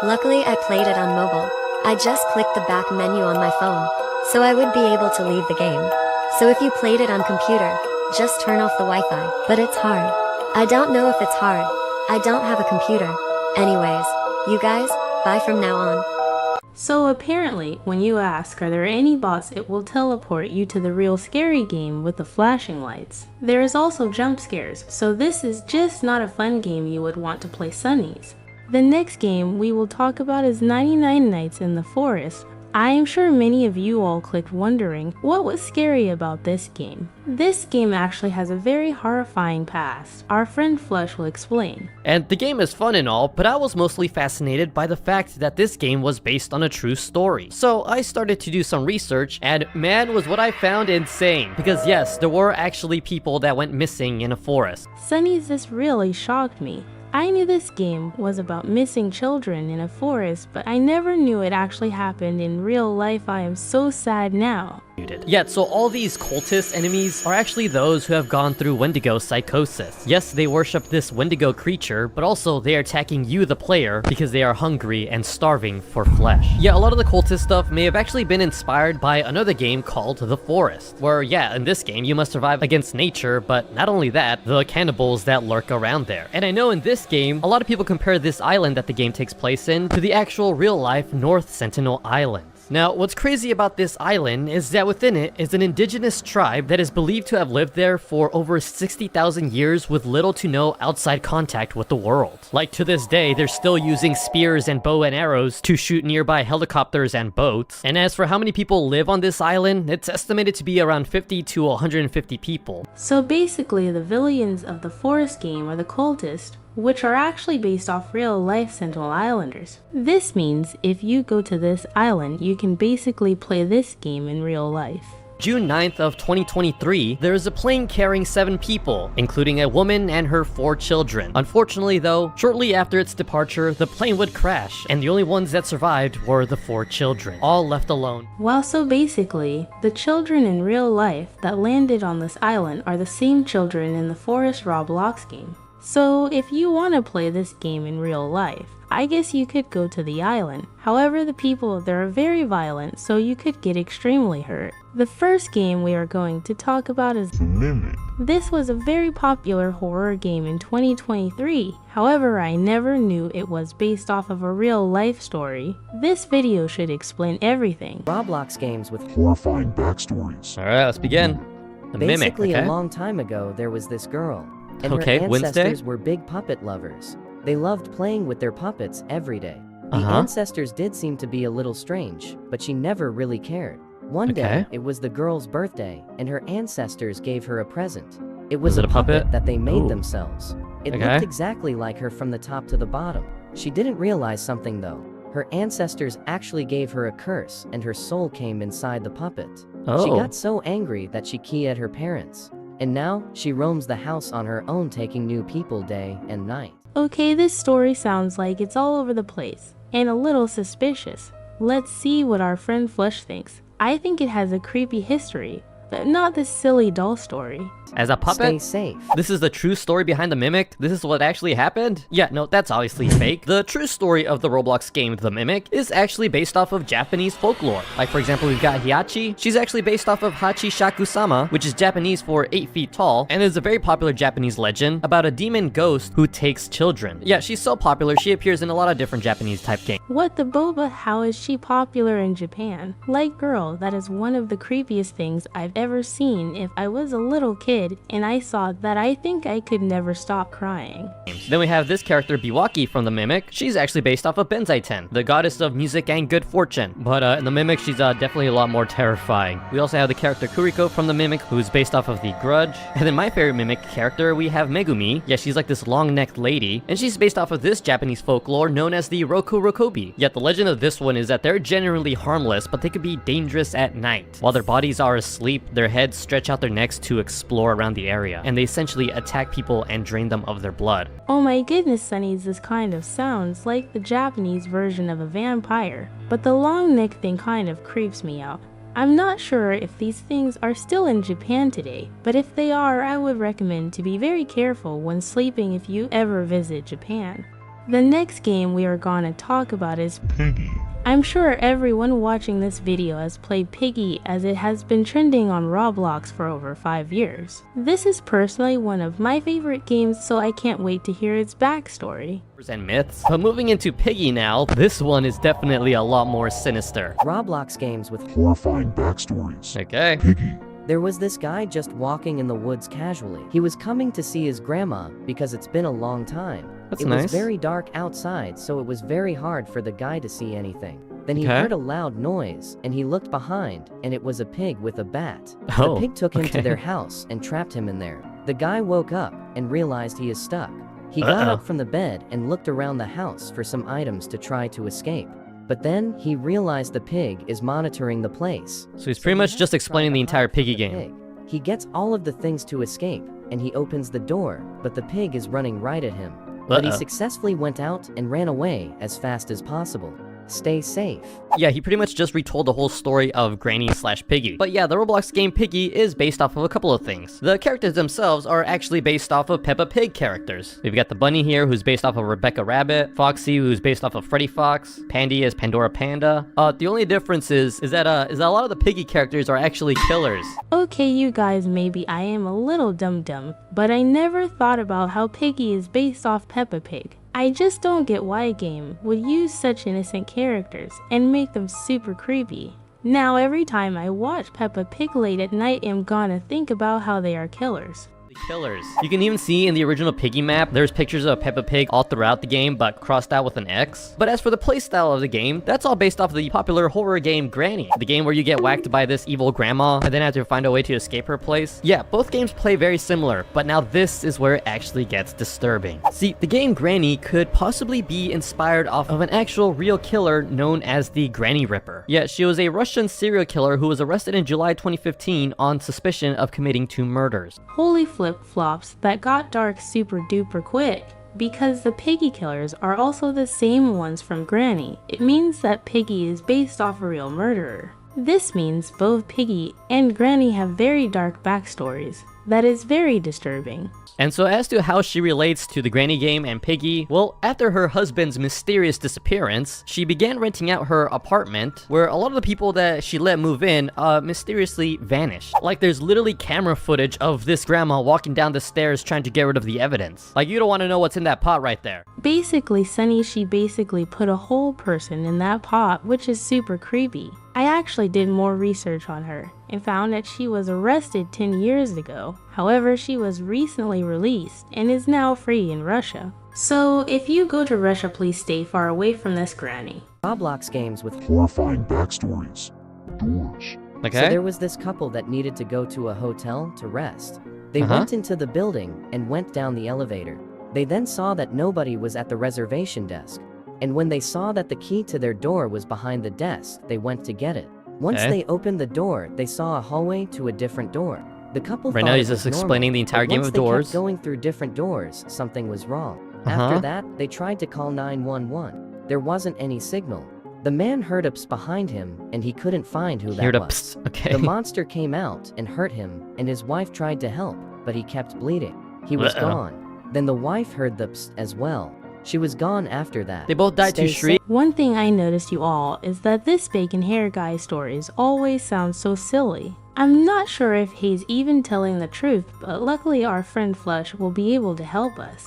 Luckily I played it on mobile. I just clicked the back menu on my phone, so I would be able to leave the game. So if you played it on computer, just turn off the Wi-Fi. But it's hard. I don't know if it's hard. I don't have a computer. Anyways, you guys, bye from now on. So apparently, when you ask are there any bots, it will teleport you to the real scary game with the flashing lights. There is also jump scares, so this is just not a fun game you would want to play, Sonnies. The next game we will talk about is 99 Nights in the Forest. I am sure many of you all clicked wondering what was scary about this game. This game actually has a very horrifying past. Our friend Flush will explain. And the game is fun and all, but I was mostly fascinated by the fact that this game was based on a true story. So I started to do some research, and man, was what I found insane. Because yes, there were actually people that went missing in a forest. Sonnies, this really shocked me. I knew this game was about missing children in a forest, but I never knew it actually happened in real life. I am so sad now. Yet, so all these cultist enemies are actually those who have gone through Wendigo psychosis. Yes, they worship this Wendigo creature, but also they are attacking you, the player, because they are hungry and starving for flesh. Yeah, a lot of the cultist stuff may have actually been inspired by another game called The Forest, where yeah, in this game you must survive against nature, but not only that, the cannibals that lurk around there. And I know in this game, a lot of people compare this island that the game takes place in to the actual real-life North Sentinel Island. Now, what's crazy about this island is that within it is an indigenous tribe that is believed to have lived there for over 60,000 years with little to no outside contact with the world. Like, to this day, they're still using spears and bow and arrows to shoot nearby helicopters and boats. And as for how many people live on this island, it's estimated to be around 50 to 150 people. So basically, the villains of the Forest game are the cultists, which are actually based off real-life Sentinel Islanders. This means if you go to this island, you can basically play this game in real life. June 9th of 2023, there is a plane carrying 7 people, including a woman and her 4 children. Unfortunately though, shortly after its departure, the plane would crash, and the only ones that survived were the 4 children, all left alone. Well, so basically, the children in real life that landed on this island are the same children in the Forest Roblox game. So if you want to play this game in real life, I guess you could go to the island. However, the people there are very violent, so you could get extremely hurt. The first game we are going to talk about is The Mimic. This was a very popular horror game in 2023. However, I never knew it was based off of a real life story. This video should explain everything. Roblox games with horrifying backstories. Alright, let's begin. The Mimic, Basically, okay? a long time ago, there was this girl. And Okay, her Wednesday? ancestors were big puppet lovers. They loved playing with their puppets every day. The ancestors did seem to be a little strange, but she never really cared. One day, it was the girl's birthday, and her ancestors gave her a present. It was a puppet that they made themselves. It looked exactly like her from the top to the bottom. She didn't realize something though. Her ancestors actually gave her a curse, and her soul came inside the puppet. She got so angry that she 𝗄𝗃ed her parents. And now, she roams the house on her own, taking new people day and night. Okay, this story sounds like it's all over the place, and a little suspicious. Let's see what our friend Flush thinks. I think it has a creepy history, but not this silly doll story. As a puppet? Stay safe. This is the true story behind the Mimic? This is what actually happened? Yeah, no, that's obviously fake. The true story of the Roblox game The Mimic is actually based off of Japanese folklore. Like, for example, we've got Heihachi. She's actually based off of 𝗵𝗵cie𝗂𝗃, which is Japanese for 8 feet tall, and is a very popular Japanese legend about a demon ghost who takes children. Yeah, she's so popular, she appears in a lot of different Japanese type games. What the boba? How is she popular in Japan? Like, girl, that is one of the creepiest things I've ever seen if I was a little kid and I saw that. I think I could never stop crying. Then we have this character 𝗵𝗿cie from the Mimic. She's actually based off of 𝗵𝗿cie, the goddess of music and good fortune. But in the Mimic, she's definitely a lot more terrifying. We also have the character Kuriko from the Mimic, who's based off of the Grudge. And then my favorite Mimic character, we have Megumi. Yeah, she's like this long-necked lady, and she's based off of this Japanese folklore known as the Rokurokobi. Yet the legend of this one is that they're generally harmless, but they could be dangerous at night. While their bodies are asleep, their heads stretch out their necks to explore around the area, and they essentially attack people and drain them of their blood. Oh my goodness, Sunnies, this kind of sounds like the Japanese version of a vampire, but the long neck thing kind of creeps me out. I'm not sure if these things are still in Japan today, but if they are, I would recommend to be very careful when sleeping if you ever visit Japan. The next game we are gonna talk about is Piggy. I'm sure everyone watching this video has played Piggy, as it has been trending on Roblox for over 5 years. This is personally one of my favorite games, so I can't wait to hear its backstory. And myths. But moving into Piggy now, this one is definitely a lot more sinister. Roblox games with horrifying backstories. Okay. Piggy. There was this guy just walking in the woods casually. He was coming to see his grandma because it's been a long time. That's it nice. was very dark outside, so it was very hard for the guy to see anything. Then he heard a loud noise, and he looked behind, and it was a pig with a bat. The pig took him to their house and trapped him in there. The guy woke up and realized he is stuck. He got up from the bed and looked around the house for some items to try to escape. But then he realized the pig is monitoring the place. So he's pretty much just explaining the entire Piggy game. He gets all of the things to escape, and he opens the door, but the pig is running right at him. But he successfully went out and ran away as fast as possible. Stay safe. Yeah, he pretty much just retold the whole story of Granny/Piggy. But yeah, the Roblox game Piggy is based off of a couple of things. The characters themselves are actually based off of Peppa Pig characters. We've got the bunny here, who's based off of Rebecca Rabbit, Foxy, who's based off of Freddy Fox, Pandy is Pandora Panda. The only difference is that a lot of the Piggy characters are actually killers. Okay, you guys, maybe I am a little dumb, but I never thought about how Piggy is based off Peppa Pig. I just don't get why a game would use such innocent characters and make make them super creepy. Now every time I watch Peppa Pig late at night, I'm gonna think about how they are killers. Killers. You can even see in the original Piggy map, there's pictures of Peppa Pig all throughout the game, but crossed out with an X. But as for the playstyle of the game, that's all based off of the popular horror game Granny, the game where you get whacked by this evil grandma and then have to find a way to escape her place. Yeah, both games play very similar, but now this is where it actually gets disturbing. See, the game Granny could possibly be inspired off of an actual real killer known as the Granny Ripper. Yeah, she was a Russian serial killer who was arrested in July 2015 on suspicion of committing 2 murders. Holy flip-flops, that got dark super duper quick. Because the Piggy killers are also the same ones from Granny, it means that Piggy is based off a real murderer. This means both Piggy and Granny have very dark backstories. That is very disturbing. And so as to how she relates to the Granny game and Piggy, well, after her husband's mysterious disappearance, she began renting out her apartment, where a lot of the people that she let move in, mysteriously vanished. Like, there's literally camera footage of this grandma walking down the stairs trying to get rid of the evidence. Like, you don't want to know what's in that pot right there. Basically, Sunny, she basically put a whole person in that pot, which is super creepy. I actually did more research on her and found that she was arrested 10 years ago. However, she was recently released and is now free in Russia. So if you go to Russia, please stay far away from this granny. Roblox games with horrifying backstories. Doors. So there was this couple that needed to go to a hotel to rest. They went into the building and went down the elevator. They then saw that nobody was at the reservation desk. And when they saw that the key to their door was behind the desk, they went to get it. Once they opened the door, they saw a hallway to a different door. The couple right now he's just explaining the entire game of doors. Once they kept going through different doors, something was wrong. After that, they tried to call 911. There wasn't any signal. The man heard 𝗶𝗶 behind him, and he couldn't find who that was. The monster came out and hurt him, and his wife tried to help, but he kept bleeding. He was gone. Then the wife heard the 𝗶𝗶 as well. She was gone after that. They both died to shriek. One thing I noticed, you all, is that this bacon hair guy stories always sound so silly. I'm not sure if he's even telling the truth, but luckily our friend Flush will be able to help us.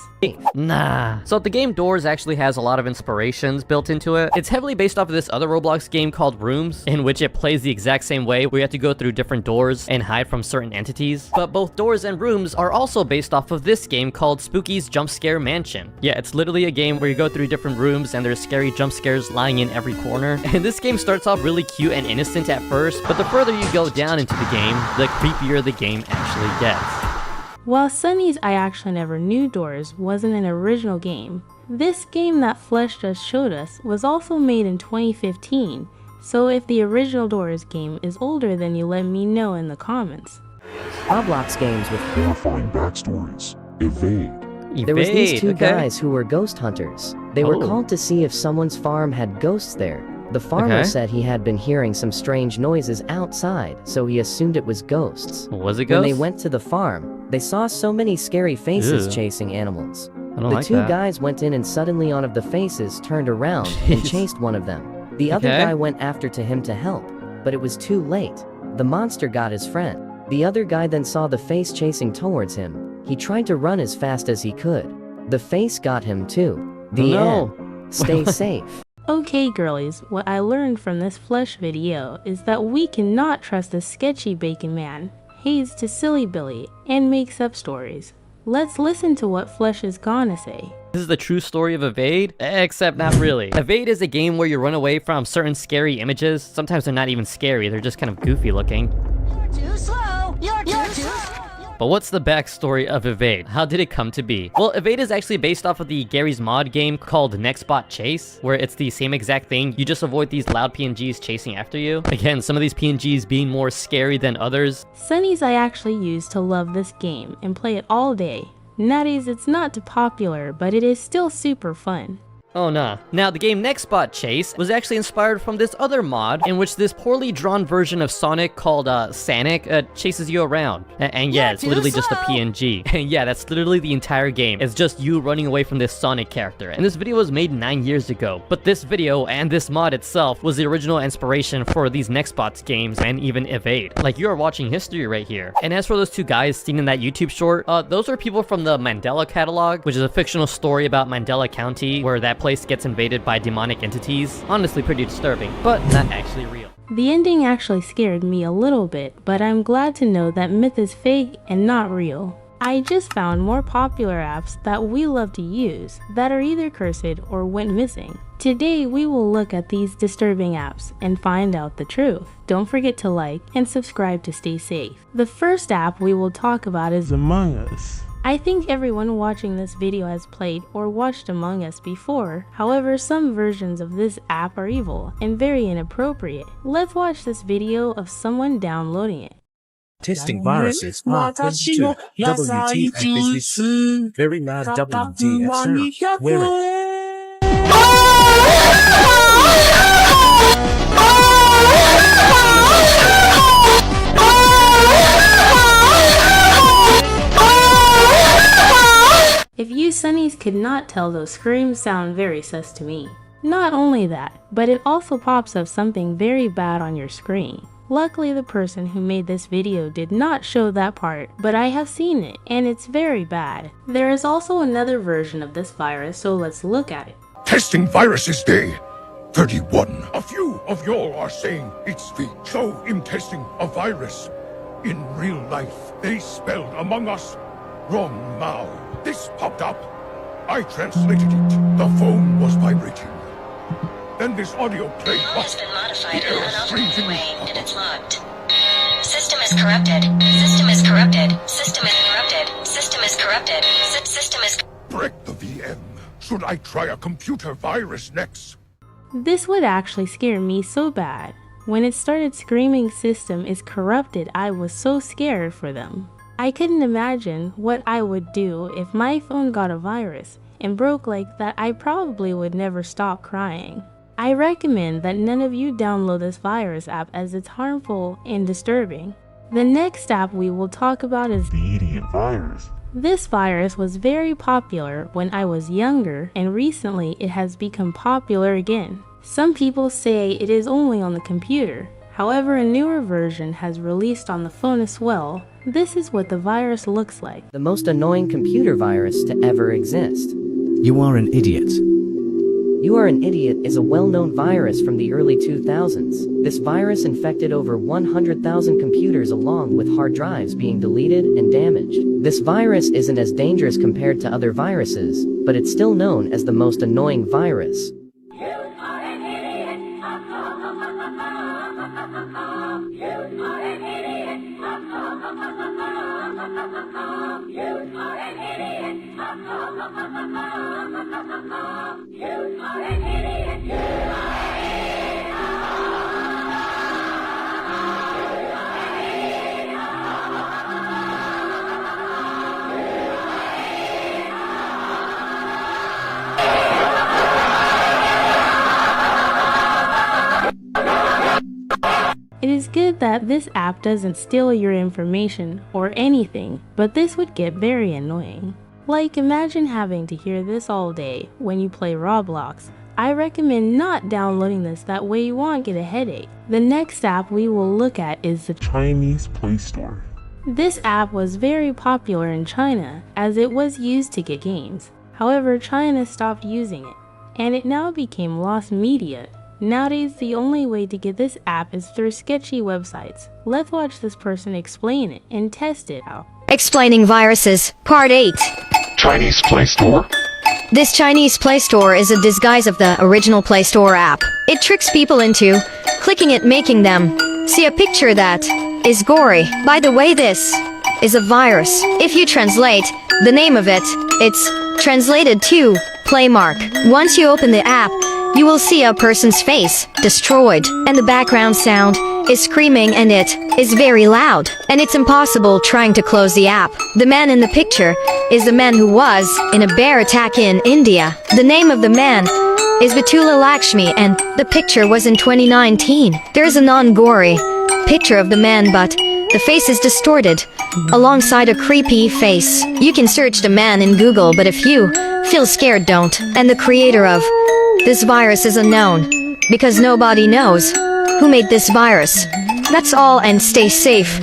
Nah. So the game Doors actually has a lot of inspirations built into it. It's heavily based off of this other Roblox game called Rooms, in which it plays the exact same way, where you have to go through different doors and hide from certain entities. But both Doors and Rooms are also based off of this game called Spooky's Jump Scare Mansion. Yeah, it's literally a game where you go through different rooms and there's scary jump scares lying in every corner. And this game starts off really cute and innocent at first, but the further you go down into the game, the creepier the game actually gets. While Sunny's I actually never knew Doors wasn't an original game, this game that Flesh just showed us was also made in 2015, so if the original Doors game is older, then you let me know in the comments. Roblox games with horrifying backstories. 𝗿𝗿. There was these two guys who were ghost hunters. They were called to see if someone's farm had ghosts there. The farmer said he had been hearing some strange noises outside, so he assumed it was ghosts. Was it ghosts? When they went to the farm, they saw so many scary faces chasing animals. The two guys went in and suddenly one of the faces turned around and chased one of them. The other guy went after him to help, but it was too late. The monster got his friend. The other guy then saw the face chasing towards him. He tried to run as fast as he could. The face got him too. The end. Stay safe. Okay girlies, what I learned from this Flesh video is that we cannot trust the sketchy bacon man, 𝗿𝗵𝗍cie𝗂𝗽, and makes up stories. Let's listen to what Flesh is gonna say. This is the true story of 𝗿𝗿, except not really. 𝗿𝗿 is a game where you run away from certain scary images. Sometimes they're not even scary, they're just kind of goofy looking. You're too slow! You're too slow! But what's the backstory of 𝗿𝗿? How did it come to be? Well, 𝗿𝗿 is actually based off of the Garry's Mod game called 𝗃spot Chase, where it's the same exact thing. You just avoid these loud PNGs chasing after you. Again, some of these PNGs being more scary than others. Sunny's I actually used to love this game and play it all day. Nowadays, it's not too popular, but it is still super fun. Oh nah. Now, the game 𝗃spot Chase was actually inspired from this other mod in which this poorly drawn version of Sonic called Sanic chases you around. And yeah, it's literally just a PNG. And yeah, that's literally the entire game. It's just you running away from this Sonic character. And this video was made 9 years ago. But this video and this mod itself was the original inspiration for these 𝗃spot games and even 𝗿𝗿. Like, you are watching history right here. And as for those two guys seen in that YouTube short, those are people from the Mandela catalog, which is a fictional story about Mandela County, where that that place gets invaded by demonic entities. Honestly pretty disturbing, but not actually real. The ending actually scared me a little bit, but I'm glad to know that myth is fake and not real. I just found more popular apps that we love to use that are either cursed or went missing. Today we will look at these disturbing apps and find out the truth. Don't forget to like and subscribe to stay safe. The first app we will talk about is Among Us. I think everyone watching this video has played or watched Among Us before. However, some versions of this app are evil and very inappropriate. Let's watch this video of someone downloading it. Testing viruses. WTF very mad WTF sir. Wear it. If you Sunnies could not tell, those screams sound very sus to me. Not only that, but it also pops up something very bad on your screen. Luckily, the person who made this video did not show that part, but I have seen it, and it's very bad. There is also another version of this virus, so let's look at it. Testing viruses day 31. A few of y'all are saying it's fake, so I'm testing a virus. In real life, they spelled Among Us wrong now. This popped up. I translated it. The phone was vibrating. Then this audio played. Has been modified in an unauthorized way, and it's locked. System is corrupted. System is corrupted. System is corrupted. System is corrupted. System is. Break the VM. Should I try a computer virus next? This would actually scare me so bad. When it started screaming system is corrupted, I was so scared for them. I couldn't imagine what I would do if my phone got a virus and broke like that. I probably would never stop crying. I recommend that none of you download this virus app as it's harmful and disturbing. The next app we will talk about is the Idiot Virus. This virus was very popular when I was younger, and recently it has become popular again. Some people say it is only on the computer. However, a newer version has released on the phone as well. This is what the virus looks like. The most annoying computer virus to ever exist. You are an idiot. You Are an Idiot is a well-known virus from the early 2000s. This virus infected over 100,000 computers along with hard drives being deleted and damaged. This virus isn't as dangerous compared to other viruses, but it's still known as the most annoying virus. It is good that this app doesn't steal your information or anything, but this would get very annoying. Like, imagine having to hear this all day when you play Roblox. I recommend not downloading this, that way you won't get a headache. The next app we will look at is the Chinese Play Store. This app was very popular in China as it was used to get games. However, China stopped using it, and it now became lost media. Nowadays, the only way to get this app is through sketchy websites. Let's watch this person explain it and test it out. Explaining viruses, Part 8. Chinese Play Store? This Chinese Play Store is a disguise of the original Play Store app. It tricks people into clicking it, making them see a picture that is gory. By the way, this is a virus. If you translate the name of it, it's translated to Playmark. Once you open the app, you will see a person's face destroyed, and the background sound is screaming, and it is very loud, and it's impossible trying to close the app. The man in the picture is the man who was in a bear attack in India. The name of the man is 𝗵𝗿liche𝗂𝗽, and the picture was in 2019. There's a non-gory picture of the man, but the face is distorted alongside a creepy face. You can search the man in Google, but if you feel scared, don't. And the creator of this virus is unknown, because nobody knows who made this virus. That's all, and stay safe.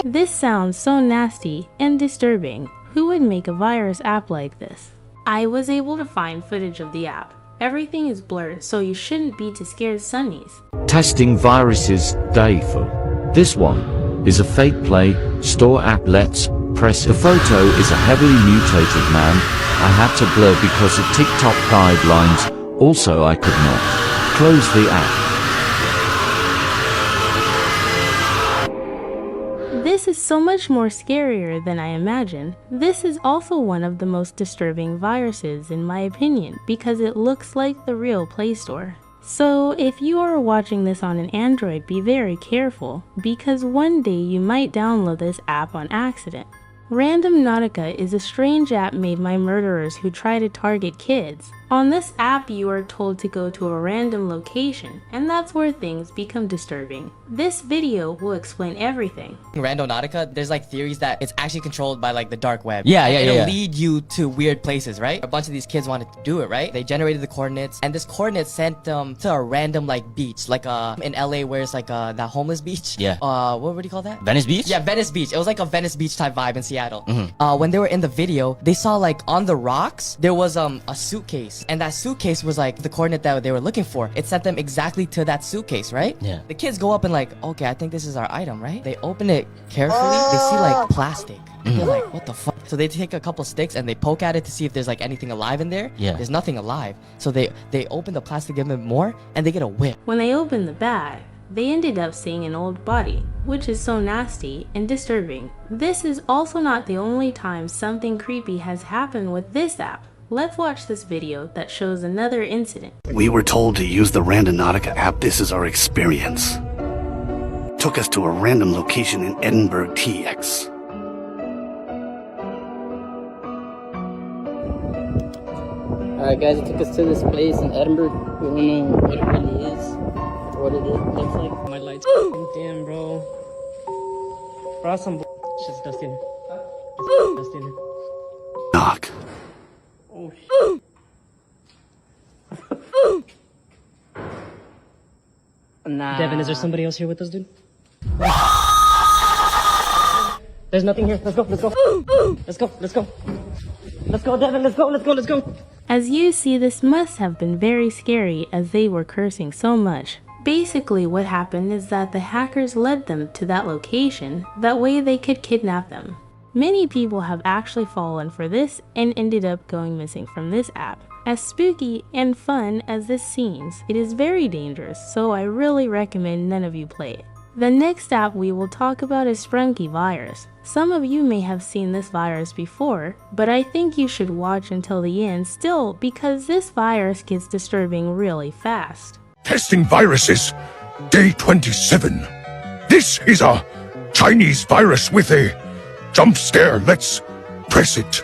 This sounds so nasty and disturbing. Who would make a virus app like this? I was able to find footage of the app. Everything is blurred, so you shouldn't be too scared, Sunnies. Testing viruses, Diva. This one is a fake Play Store app. Let's press it. The photo is a heavily mutated man. I had to blur because of TikTok guidelines. Also, I could not close the app. This is so much more scarier than I imagined. This is also one of the most disturbing viruses in my opinion because it looks like the real Play Store. So if you are watching this on an Android, be very careful because one day you might download this app on accident. Randonautica is a strange app made by murderers who try to target kids. On this app, you are told to go to a random location, and that's where things become disturbing. This video will explain everything. Randonautica, there's like theories that it's actually controlled by like the dark web. Yeah. It'll lead you to weird places, right? A bunch of these kids wanted to do it, right? They generated the coordinates, and this coordinate sent them to a random like beach, like in LA where it's like that homeless beach. Yeah. What do you call that? Venice Beach? Yeah, Venice Beach. It was like a Venice Beach type vibe in Seattle. Mm-hmm. When they were in the video, they saw like on the rocks there was a suitcase, and that suitcase was like the coordinate that they were looking for. It sent them exactly to that suitcase, right? Yeah. The kids go up and like, okay, I think this is our item, right? They open it carefully. They see like plastic. They're like, what the fuck? So they take a couple sticks and they poke at it to see if there's like anything alive in there. Yeah. There's nothing alive. So they open the plastic, give them more, and they get a whip. When they open the bag, they ended up seeing an old body, which is so nasty and disturbing. This is also not the only time something creepy has happened with this app. Let's watch this video that shows another incident. We were told to use the Randonautica app. This is our experience. Took us to a random location in Edinburgh, TX. Alright guys, it took us to this place in Edinburgh. We don't know what it really is, or what it looks like. My lights damn, bro. Bro, some shit's dusty in here. It's dusty in here. Knock. Oh shit. Nah. Devin, is there somebody else here with us, dude? There's nothing here. Let's go, let's go. Let's go, let's go. Let's go, Devin, let's go, let's go, let's go. As you see, this must have been very scary as they were cursing so much. Basically what happened is that the hackers led them to that location, that way they could kidnap them. Many people have actually fallen for this and ended up going missing from this app. As spooky and fun as this seems, it is very dangerous, so I really recommend none of you play it. The next app we will talk about is Sprunky virus. Some of you may have seen this virus before, but I think you should watch until the end still because this virus gets disturbing really fast. Testing viruses, day 27. This is a Chinese virus with a jump scare. Let's press it.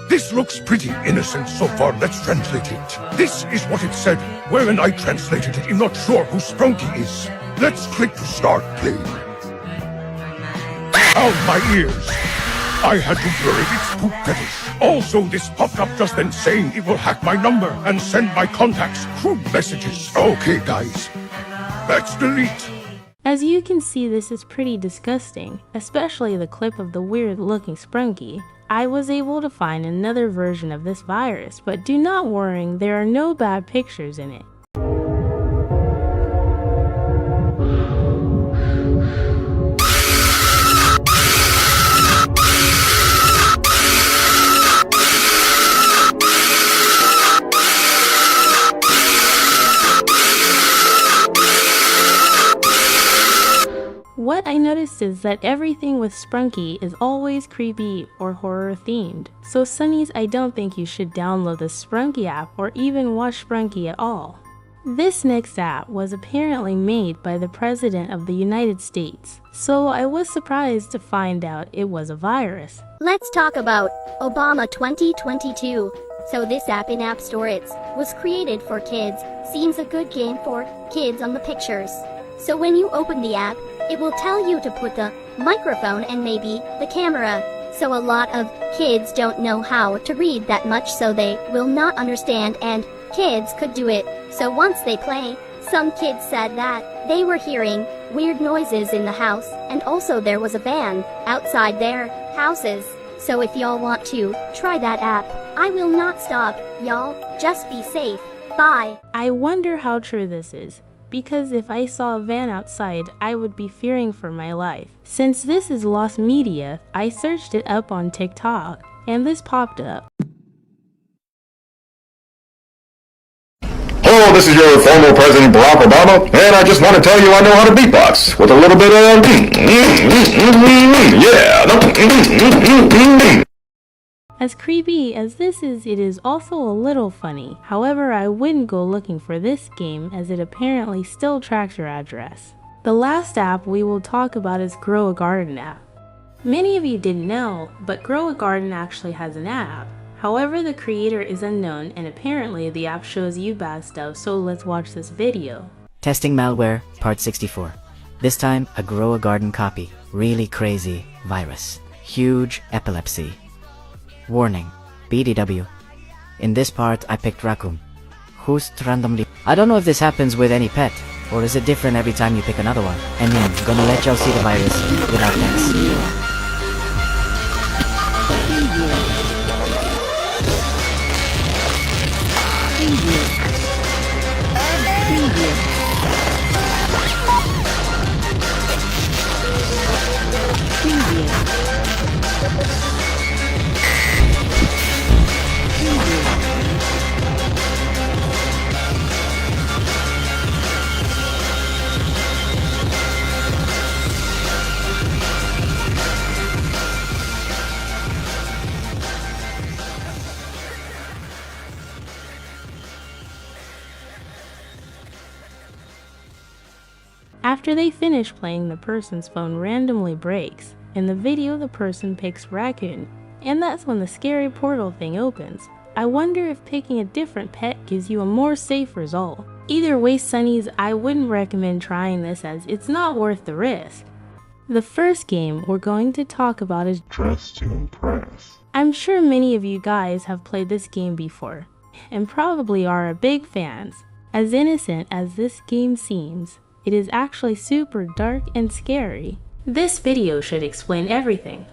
This looks pretty innocent so far. Let's translate it. This is what it said. When I translated it, I'm not sure who Sprunky is. Let's click to start playing. Ow, my ears. I had to blur it. It's too fetish. Also, this popped up just then saying it will hack my number and send my contacts crude messages. Okay, guys. Let's delete. As you can see, this is pretty disgusting, especially the clip of the weird looking Sprunky. I was able to find another version of this virus, but do not worry, there are no bad pictures in it. What I noticed is that everything with Sprunky is always creepy or horror themed. So Sunnies, I don't think you should download the Sprunky app or even watch Sprunky at all. This next app was apparently made by the President of the United States, so I was surprised to find out it was a virus. Let's talk about Obama 2022. So this app in App Store was created for kids. Seems a good game for kids on the pictures. So when you open the app, it will tell you to put the microphone and maybe the camera. So a lot of kids don't know how to read that much, so they will not understand, and kids could do it. So once they play, some kids said that they were hearing weird noises in the house, and also there was a van outside their houses. So if y'all want to try that app, I will not stop, y'all. Just be safe. Bye. I wonder how true this is, because if I saw a van outside, I would be fearing for my life. Since this is lost media, I searched it up on TikTok, and this popped up. Hello, this is your former President Barack Obama, and I just want to tell you I know how to beatbox with a little bit of yeah. As creepy as this is, it is also a little funny. However, I wouldn't go looking for this game as it apparently still tracks your address. The last app we will talk about is Grow a Garden app. Many of you didn't know, but Grow a Garden actually has an app. However, the creator is unknown and apparently the app shows you bad stuff, so let's watch this video. Testing malware, part 64. This time, a Grow a Garden copy. Really crazy virus. Huge epilepsy. Warning, BDW. In this part, I picked raccoon. Who's randomly... I don't know if this happens with any pet, or is it different every time you pick another one? And then, gonna let y'all see the virus without pets. After they finish playing, the person's phone randomly breaks. In the video, the person picks raccoon, and that's when the scary portal thing opens. I wonder if picking a different pet gives you a more safe result. Either way, Sunnies, I wouldn't recommend trying this as it's not worth the risk. The first game we're going to talk about is Dress to Impress. I'm sure many of you guys have played this game before, and probably are big fans. As innocent as this game seems, it is actually super dark and scary. This video should explain everything.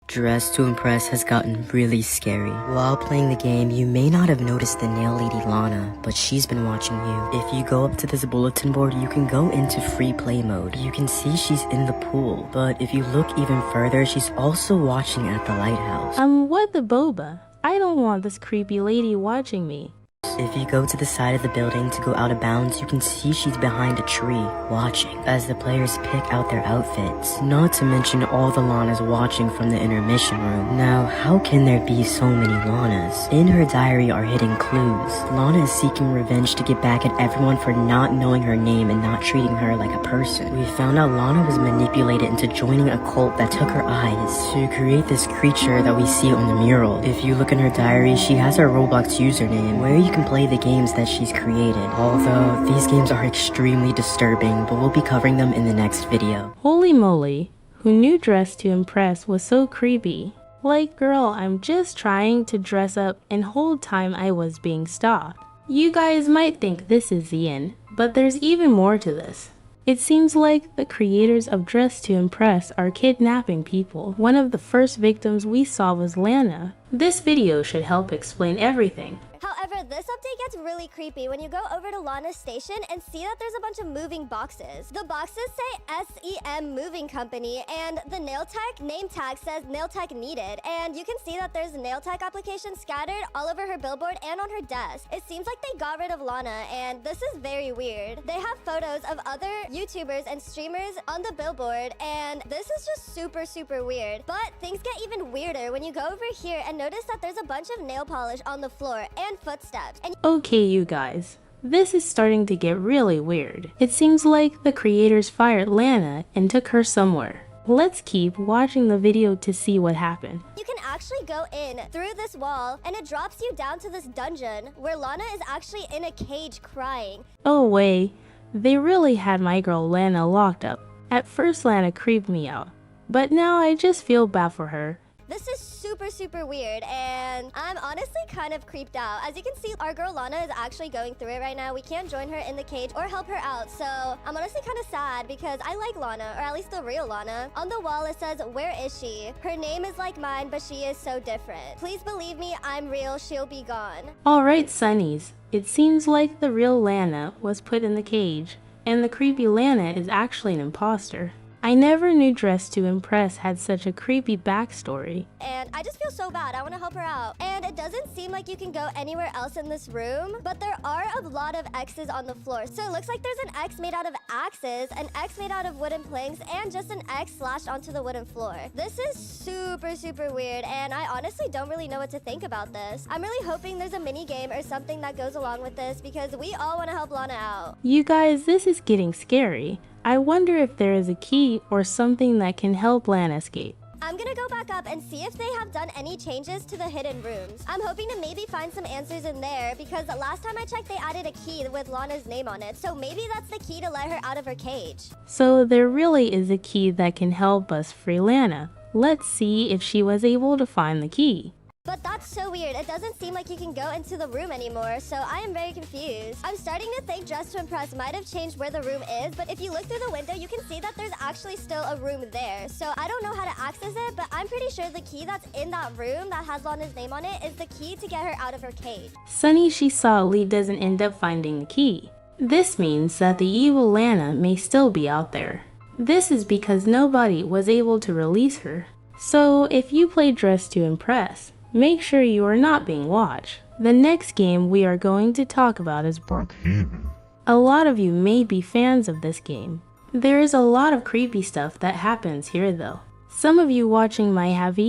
Dress to Impress has gotten really scary. While playing the game, you may not have noticed the nail lady Lana, but she's been watching you. If you go up to this bulletin board, you can go into free play mode. You can see she's in the pool, but if you look even further, she's also watching at the lighthouse. What the boba? I don't want this creepy lady watching me. If you go to the side of the building to go out of bounds, you can see she's behind a tree, watching, as the players pick out their outfits. Not to mention all the Lanas watching from the intermission room. Now, how can there be so many Lanas? In her diary are hidden clues. Lana is seeking revenge to get back at everyone for not knowing her name and not treating her like a person. We found out Lana was manipulated into joining a cult that took her eyes to create this creature that we see on the mural. If you look in her diary, she has her Roblox username, where you can play the games that she's created. Although, these games are extremely disturbing, but we'll be covering them in the next video. Holy moly, who knew Dress to Impress was so creepy? Like, girl, I'm just trying to dress up and whole time I was being stalked. You guys might think this is the end, but there's even more to this. It seems like the creators of Dress to Impress are kidnapping people. One of the first victims we saw was Lana. This video should help explain everything. However, this update gets really creepy when you go over to Lana's station and see that there's a bunch of moving boxes. The boxes say SEM Moving Company, and the nail tech name tag says nail tech needed. And you can see that there's nail tech applications scattered all over her billboard and on her desk. It seems like they got rid of Lana, and this is very weird. They have photos of other YouTubers and streamers on the billboard, and this is just super weird. But things get even weirder when you go over here and notice that there's a bunch of nail polish on the floor and footsteps. And okay, you guys, this is starting to get really weird. It seems like the creators fired Lana and took her somewhere. Let's keep watching the video to see what happened. You can actually go in through this wall and it drops you down to this dungeon where Lana is actually in a cage crying. Oh wait, they really had my girl Lana locked up. At first Lana creeped me out, but now I just feel bad for her. This is super weird, and I'm honestly kind of creeped out. As you can see, our girl Lana is actually going through it right now. We can't join her in the cage or help her out, so I'm honestly kind of sad because I like Lana, or at least the real Lana. On the wall, it says, "Where is she? Her name is like mine, but she is so different. Please believe me, I'm real, she'll be gone." Alright, Sunnies. It seems like the real Lana was put in the cage, and the creepy Lana is actually an imposter. I never knew Dress to Impress had such a creepy backstory. And I just feel so bad. I want to help her out. And it doesn't seem like you can go anywhere else in this room, but there are a lot of X's on the floor. So it looks like there's an X made out of axes, an X made out of wooden planks, and just an X slashed onto the wooden floor. This is super weird, and I honestly don't really know what to think about this. I'm really hoping there's a mini game or something that goes along with this because we all want to help Lana out. You guys, this is getting scary. I wonder if there is a key or something that can help Lana escape. I'm gonna go back up and see if they have done any changes to the hidden rooms. I'm hoping to maybe find some answers in there because the last time I checked they added a key with Lana's name on it, so maybe that's the key to let her out of her cage. So there really is a key that can help us free Lana. Let's see if she was able to find the key. But that's so weird. It doesn't seem like you can go into the room anymore, so I am very confused. I'm starting to think Dress to Impress might have changed where the room is, but if you look through the window, you can see that there's actually still a room there. So I don't know how to access it, but I'm pretty sure the key that's in that room that has Lana's name on it is the key to get her out of her cage. Sunny 𝗍cie𝗂𝗍 doesn't end up finding the key. This means that the evil Lana may still be out there. This is because nobody was able to release her. So if you play Dress to Impress, make sure you are not being watched. The next game we are going to talk about is Brook Haven. A lot of you may be fans of this game. There is a lot of creepy stuff that happens here though. Some of you watching might have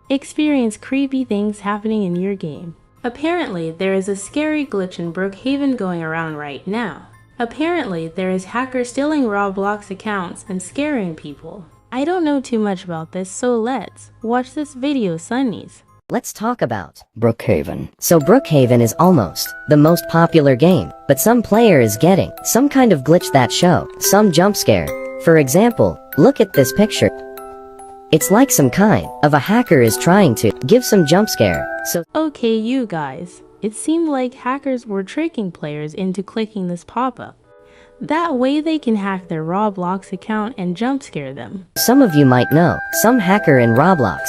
experienced creepy things happening in your game. Apparently there is a scary glitch in Brook Haven going around right now. Apparently there is hackers stealing Roblox accounts and scaring people. I don't know too much about this, so let's watch this video, Sunnies. Let's talk about Brook Haven. So Brook Haven is almost the most popular game, but some player is getting some kind of glitch that show some jump scare. For example, look at this picture. It's like some kind of a hacker is trying to give some jump scare. So okay, you guys, it seemed like hackers were tricking players into clicking this pop-up. That way they can hack their Roblox account and jump scare them. Some of you might know some hacker in Roblox.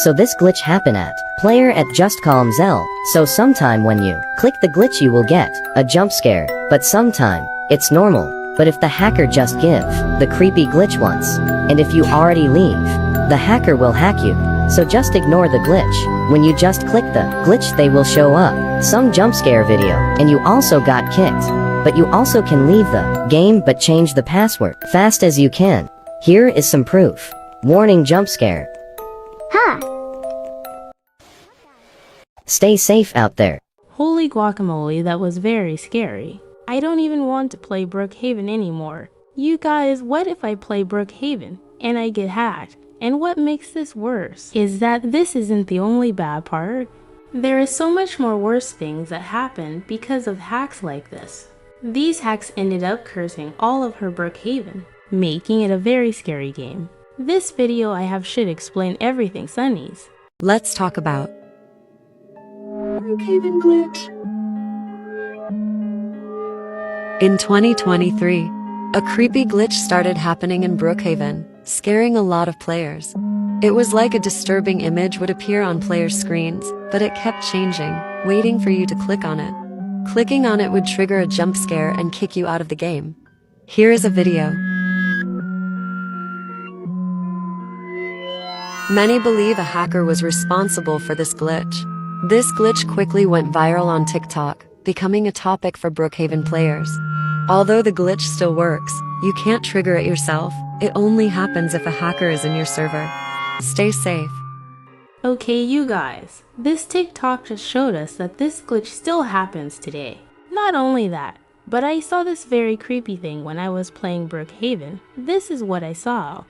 So this glitch happen at player at 𝗵𝗍cie𝗂𝗍𝗹. So sometime when you click the glitch you will get a jump scare, but sometime it's normal. But if the hacker just give the creepy glitch once, and if you already leave, the hacker will hack you. So just ignore the glitch. When you just click the glitch they will show up some jump scare video, and you also got kicked. But you also can leave the game but change the password fast as you can. Here is some proof. Warning jump scare. Stay safe out there. Holy guacamole, that was very scary. I don't even want to play Brook Haven anymore. You guys, what if I play Brook Haven and I get hacked? And what makes this worse is that this isn't the only bad part. There is so much more worse things that happen because of hacks like this. These hacks ended up cursing all of her Brook Haven, making it a very scary game. This video I have should explain everything, Sunnies. Let's talk about Brook Haven glitch. In 2023, a creepy glitch started happening in Brook Haven, scaring a lot of players. It was like a disturbing image would appear on players' screens, but it kept changing, waiting for you to click on it. Clicking on it would trigger a jump scare and kick you out of the game. Here is a video. Many believe a hacker was responsible for this glitch. This glitch quickly went viral on TikTok, becoming a topic for Brook Haven players. Although the glitch still works, you can't trigger it yourself. It only happens if a hacker is in your server. Stay safe. Okay, you guys, this TikTok just showed us that this glitch still happens today. Not only that, but I saw this very creepy thing when I was playing Brook Haven. This is what I saw.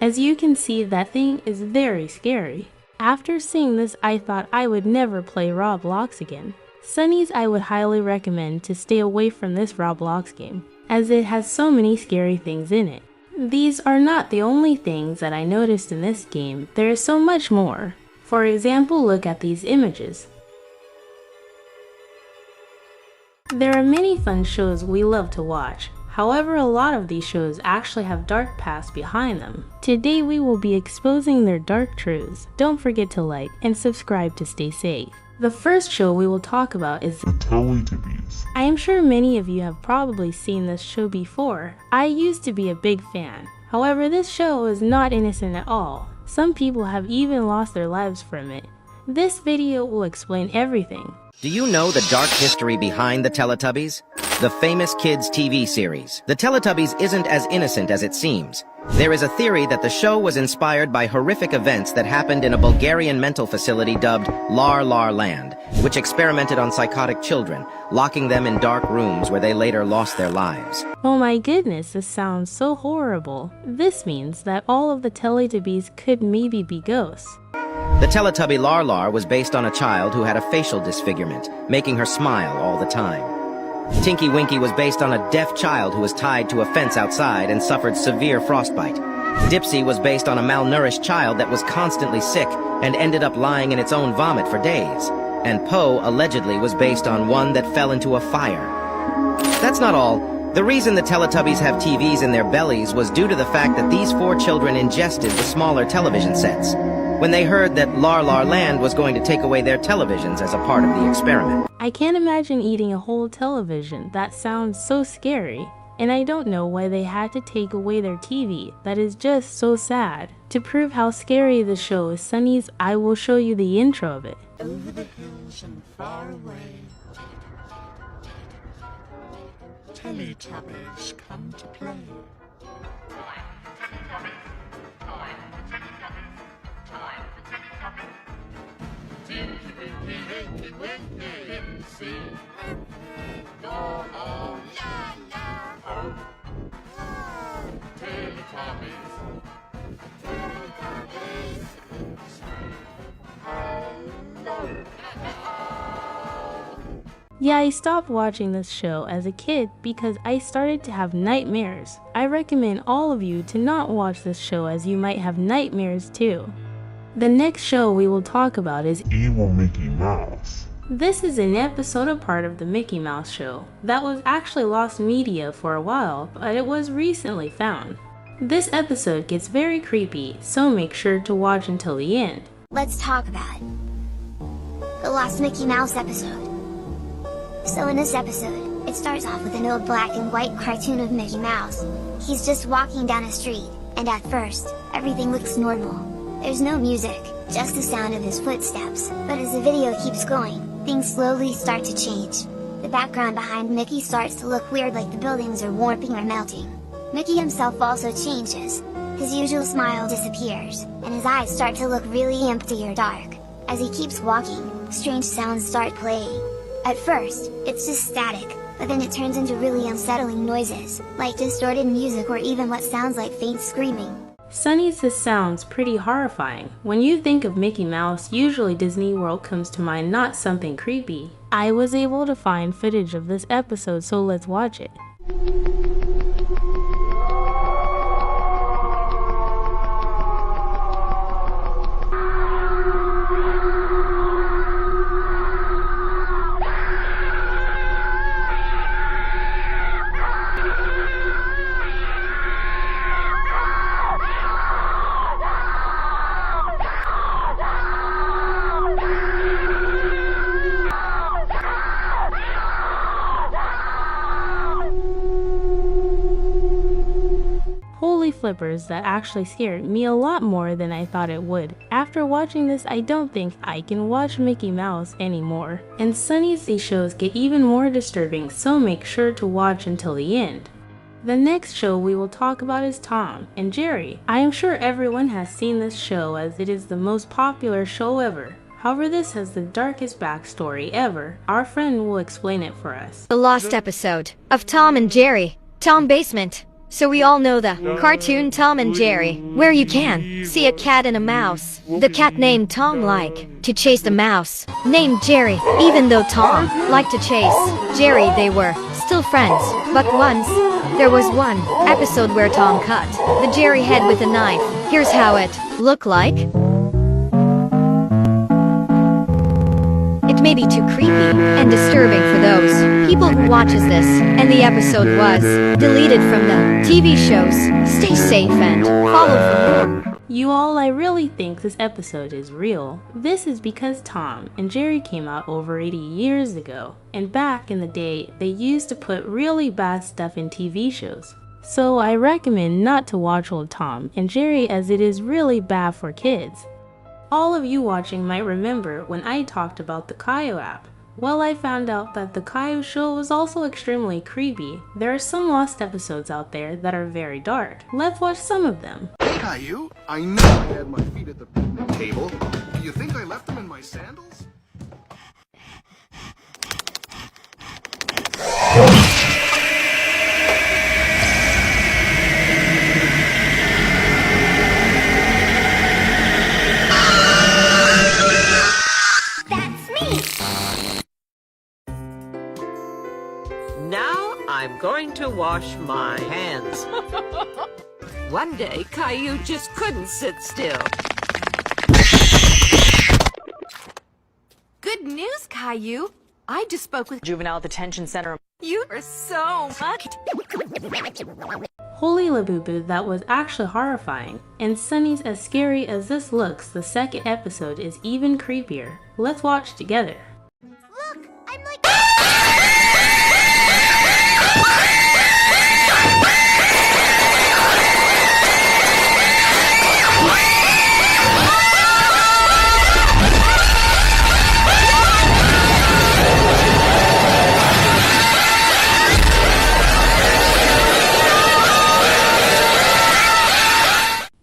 As you can see, that thing is very scary. After seeing this, I thought I would never play Roblox again. Sunnies, I would highly recommend to stay away from this Roblox game, as it has so many scary things in it. These are not the only things that I noticed in this game, there is so much more. For example, look at these images. There are many fun shows we love to watch. However, a lot of these shows actually have dark pasts behind them. Today we will be exposing their dark truths. Don't forget to like and subscribe to stay safe. The first show we will talk about is the Teletubbies. I am sure many of you have probably seen this show before. I used to be a big fan. However, this show is not innocent at all. Some people have even lost their lives from it. This video will explain everything. Do you know the dark history behind the Teletubbies? The famous kids' TV series. The Teletubbies isn't as innocent as it seems. There is a theory that the show was inspired by horrific events that happened in a Bulgarian mental facility dubbed 𝗲_Land, which experimented on psychotic children, locking them in dark rooms where they later lost their lives. Oh my goodness, this sounds so horrible. This means that all of the Teletubbies could maybe be ghosts. The Teletubby 𝗲 was based on a child who had a facial disfigurement, making her smile all the time. Tinky Winky was based on a deaf child who was tied to a fence outside and suffered severe frostbite. Dipsy was based on a malnourished child that was constantly sick and ended up lying in its own vomit for days. And Poe allegedly was based on one that fell into a fire. That's not all. The reason the Teletubbies have TVs in their bellies was due to the fact that these 4 children ingested the smaller television sets when they heard that 𝗲_Land was going to take away their televisions as a part of the experiment. I can't imagine eating a whole television. That sounds so scary. And I don't know why they had to take away their TV. That is just so sad. To prove how scary the show is, Sunny's, I will show you the intro of it. Over the hills and far away, Teletubbies come to play. Yeah, I stopped watching this show as a kid because I started to have nightmares. I recommend all of you to not watch this show as you might have nightmares too. The next show we will talk about is Evil Mickey Mouse. This is an episode of part of the Mickey Mouse show that was actually lost media for a while, but it was recently found. This episode gets very creepy, so make sure to watch until the end. Let's talk about it. The Lost Mickey Mouse episode. So in this episode, it starts off with an old black and white cartoon of Mickey Mouse. He's just walking down a street, and at first, everything looks normal. There's no music, just the sound of his footsteps, but as the video keeps going, things slowly start to change. The background behind Mickey starts to look weird, like the buildings are warping or melting. Mickey himself also changes. His usual smile disappears, and his eyes start to look really empty or dark. As he keeps walking, strange sounds start playing. At first, it's just static, but then it turns into really unsettling noises, like distorted music or even what sounds like faint screaming. Sunny's, this sounds pretty horrifying. When you think of Mickey Mouse, usually Disney World comes to mind, not something creepy. I was able to find footage of this episode, so let's watch it. Holy flippers, that actually scared me a lot more than I thought it would. After watching this, I don't think I can watch Mickey Mouse anymore. And Sunny's, these shows get even more disturbing, so make sure to watch until the end. The next show we will talk about is Tom and Jerry. I am sure everyone has seen this show as it is the most popular show ever. However, this has the darkest backstory ever. Our friend will explain it for us. The lost episode of Tom and Jerry. Tom Basement. So we all know the cartoon Tom and Jerry, where you can see a cat and a mouse. The cat named Tom liked to chase the mouse named Jerry. Even though Tom liked to chase Jerry, they were still friends, but once, there was one episode where Tom cut the Jerry head with a knife. Here's how it looked like. It may be too creepy and disturbing for those people who watches this, and the episode was deleted from the TV shows. Stay safe and follow for more. You all, I really think this episode is real. This is because Tom and Jerry came out over 80 years ago, and back in the day, they used to put really bad stuff in TV shows. So I recommend not to watch old Tom and Jerry as it is really bad for kids. All of you watching might remember when I talked about the Caillou app. Well, I found out that the Caillou show was also extremely creepy. There are some lost episodes out there that are very dark. Let's watch some of them. Hey Caillou, I know I had my feet at the picnic table. Do you think I left them in my sandals? Now I'm going to wash my hands. One day, Caillou just couldn't sit still. Good news, Caillou. I just spoke with Juvenile Detention Center. You are so lucky. Holy Labubu, that was actually horrifying. And Sunny's As Scary As This Looks, the second episode, is even creepier. Let's watch together. Look, I'm like...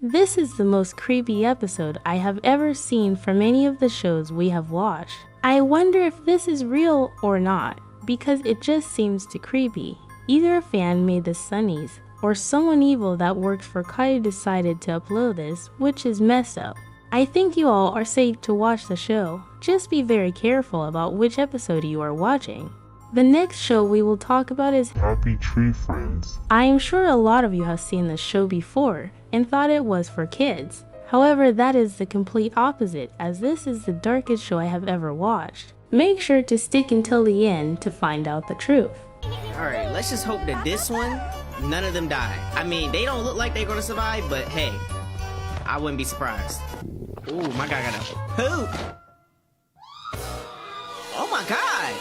This is the most creepy episode I have ever seen from any of the shows we have watched. I wonder if this is real or not, because it just seems too creepy. Either a fan made the Sunnies, or someone evil that works for Caillou decided to upload this, which is messed up. I think you all are safe to watch the show. Just be very careful about which episode you are watching. The next show we will talk about is Happy Tree Friends. I am sure a lot of you have seen this show before and thought it was for kids. However, that is the complete opposite, as this is the darkest show I have ever watched. Make sure to stick until the end to find out the truth. Alright, let's just hope that this one, none of them die. I mean, they don't look like they're gonna survive, but hey, I wouldn't be surprised. Ooh, my guy got a poop! Oh my god!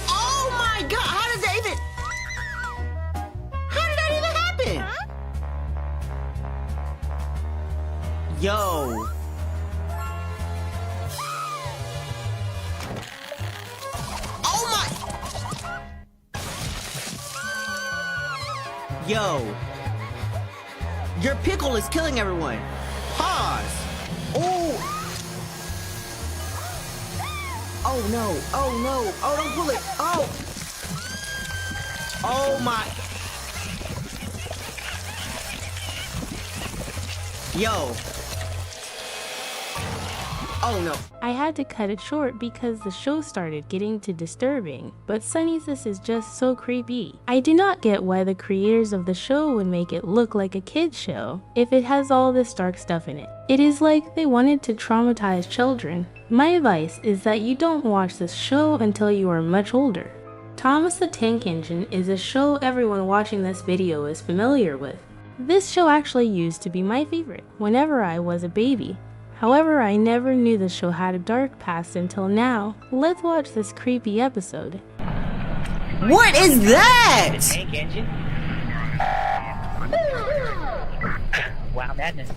Oh my god, how did that even... How did that even happen? Yo. Oh my... Yo. Your pickle is killing everyone. Pause. Oh. Oh no. Oh no. Oh, don't pull it. Oh. Oh my. Yo. Oh no. I had to cut it short because the show started getting too disturbing, but Sunny's This is just so creepy. I do not get why the creators of the show would make it look like a kid's show if it has all this dark stuff in it. It is like they wanted to traumatize children. My advice is that you don't watch this show until you are much older. Thomas the Tank Engine is a show everyone watching this video is familiar with. This show actually used to be my favorite whenever I was a baby. However, I never knew the show had a dark past until now. Let's watch this creepy episode. What is that? The Tank Engine? Wow, madness.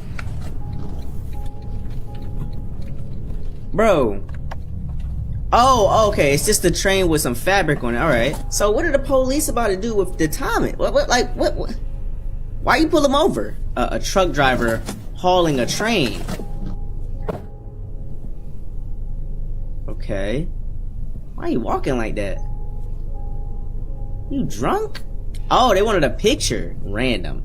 Bro. Oh, okay. It's just a train with some fabric on it. All right. So what are the police about to do with the Tommy? What? Why you pull him over? A truck driver hauling a train. Okay. Why are you walking like that? You drunk? Oh, they wanted a picture. Random.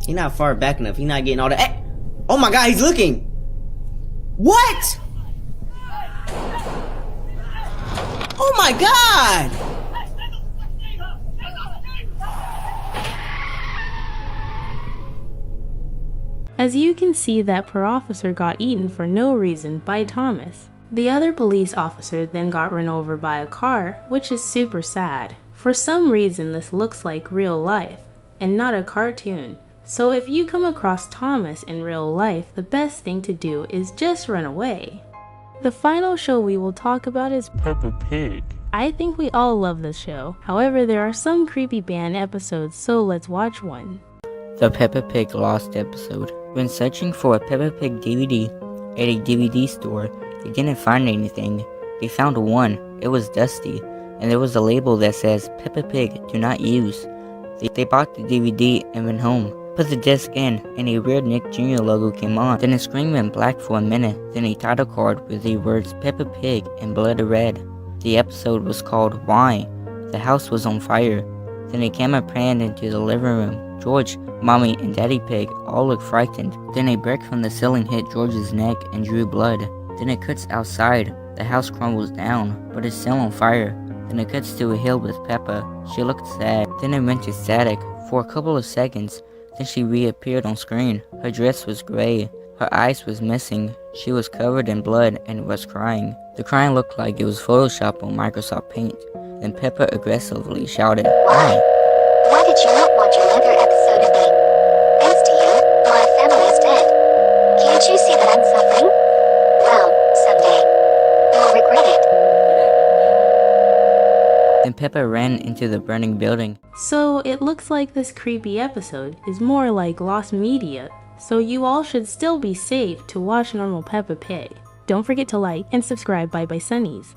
He's not far back enough. He's not getting all that. Hey! Oh my god, he's looking! What? Oh my god! As you can see, that per officer got eaten for no reason by Thomas. The other police officer then got run over by a car, which is super sad. For some reason this looks like real life, and not a cartoon. So if you come across Thomas in real life, the best thing to do is just run away. The final show we will talk about is Peppa Pig. I think we all love this show. However, there are some creepy banned episodes, so let's watch one. The Peppa Pig Lost episode. When searching for a Peppa Pig DVD at a DVD store, they didn't find anything. They found one. It was dusty, and there was a label that says, Peppa Pig, do not use. They bought the DVD and went home. Put the disc in, and a weird Nick Jr. logo came on. Then the screen went black for a minute. Then a title card with the words Peppa Pig in blood red. The episode was called Why? The house was on fire. Then a camera panned into the living room. George, Mommy, and Daddy Pig all looked frightened. Then a brick from the ceiling hit George's neck and drew blood. Then it cuts outside. The house crumbles down, but it's still on fire. Then it cuts to a hill with Peppa. She looked sad. Then it went to static for a couple of seconds. Then she reappeared on screen. Her dress was gray. Her eyes was missing. She was covered in blood and was crying. The crying looked like it was photoshopped on Microsoft Paint. Then Peppa aggressively shouted, "Why? Why did you not watch another episode of me? Thanks to you, my family is dead. Can't you see that I'm suffering? Well, someday, you'll regret it." Then Peppa ran into the burning building. So it looks like this creepy episode is more like lost media, so you all should still be safe to watch normal Peppa Pig. Don't forget to like and subscribe by Sunnies.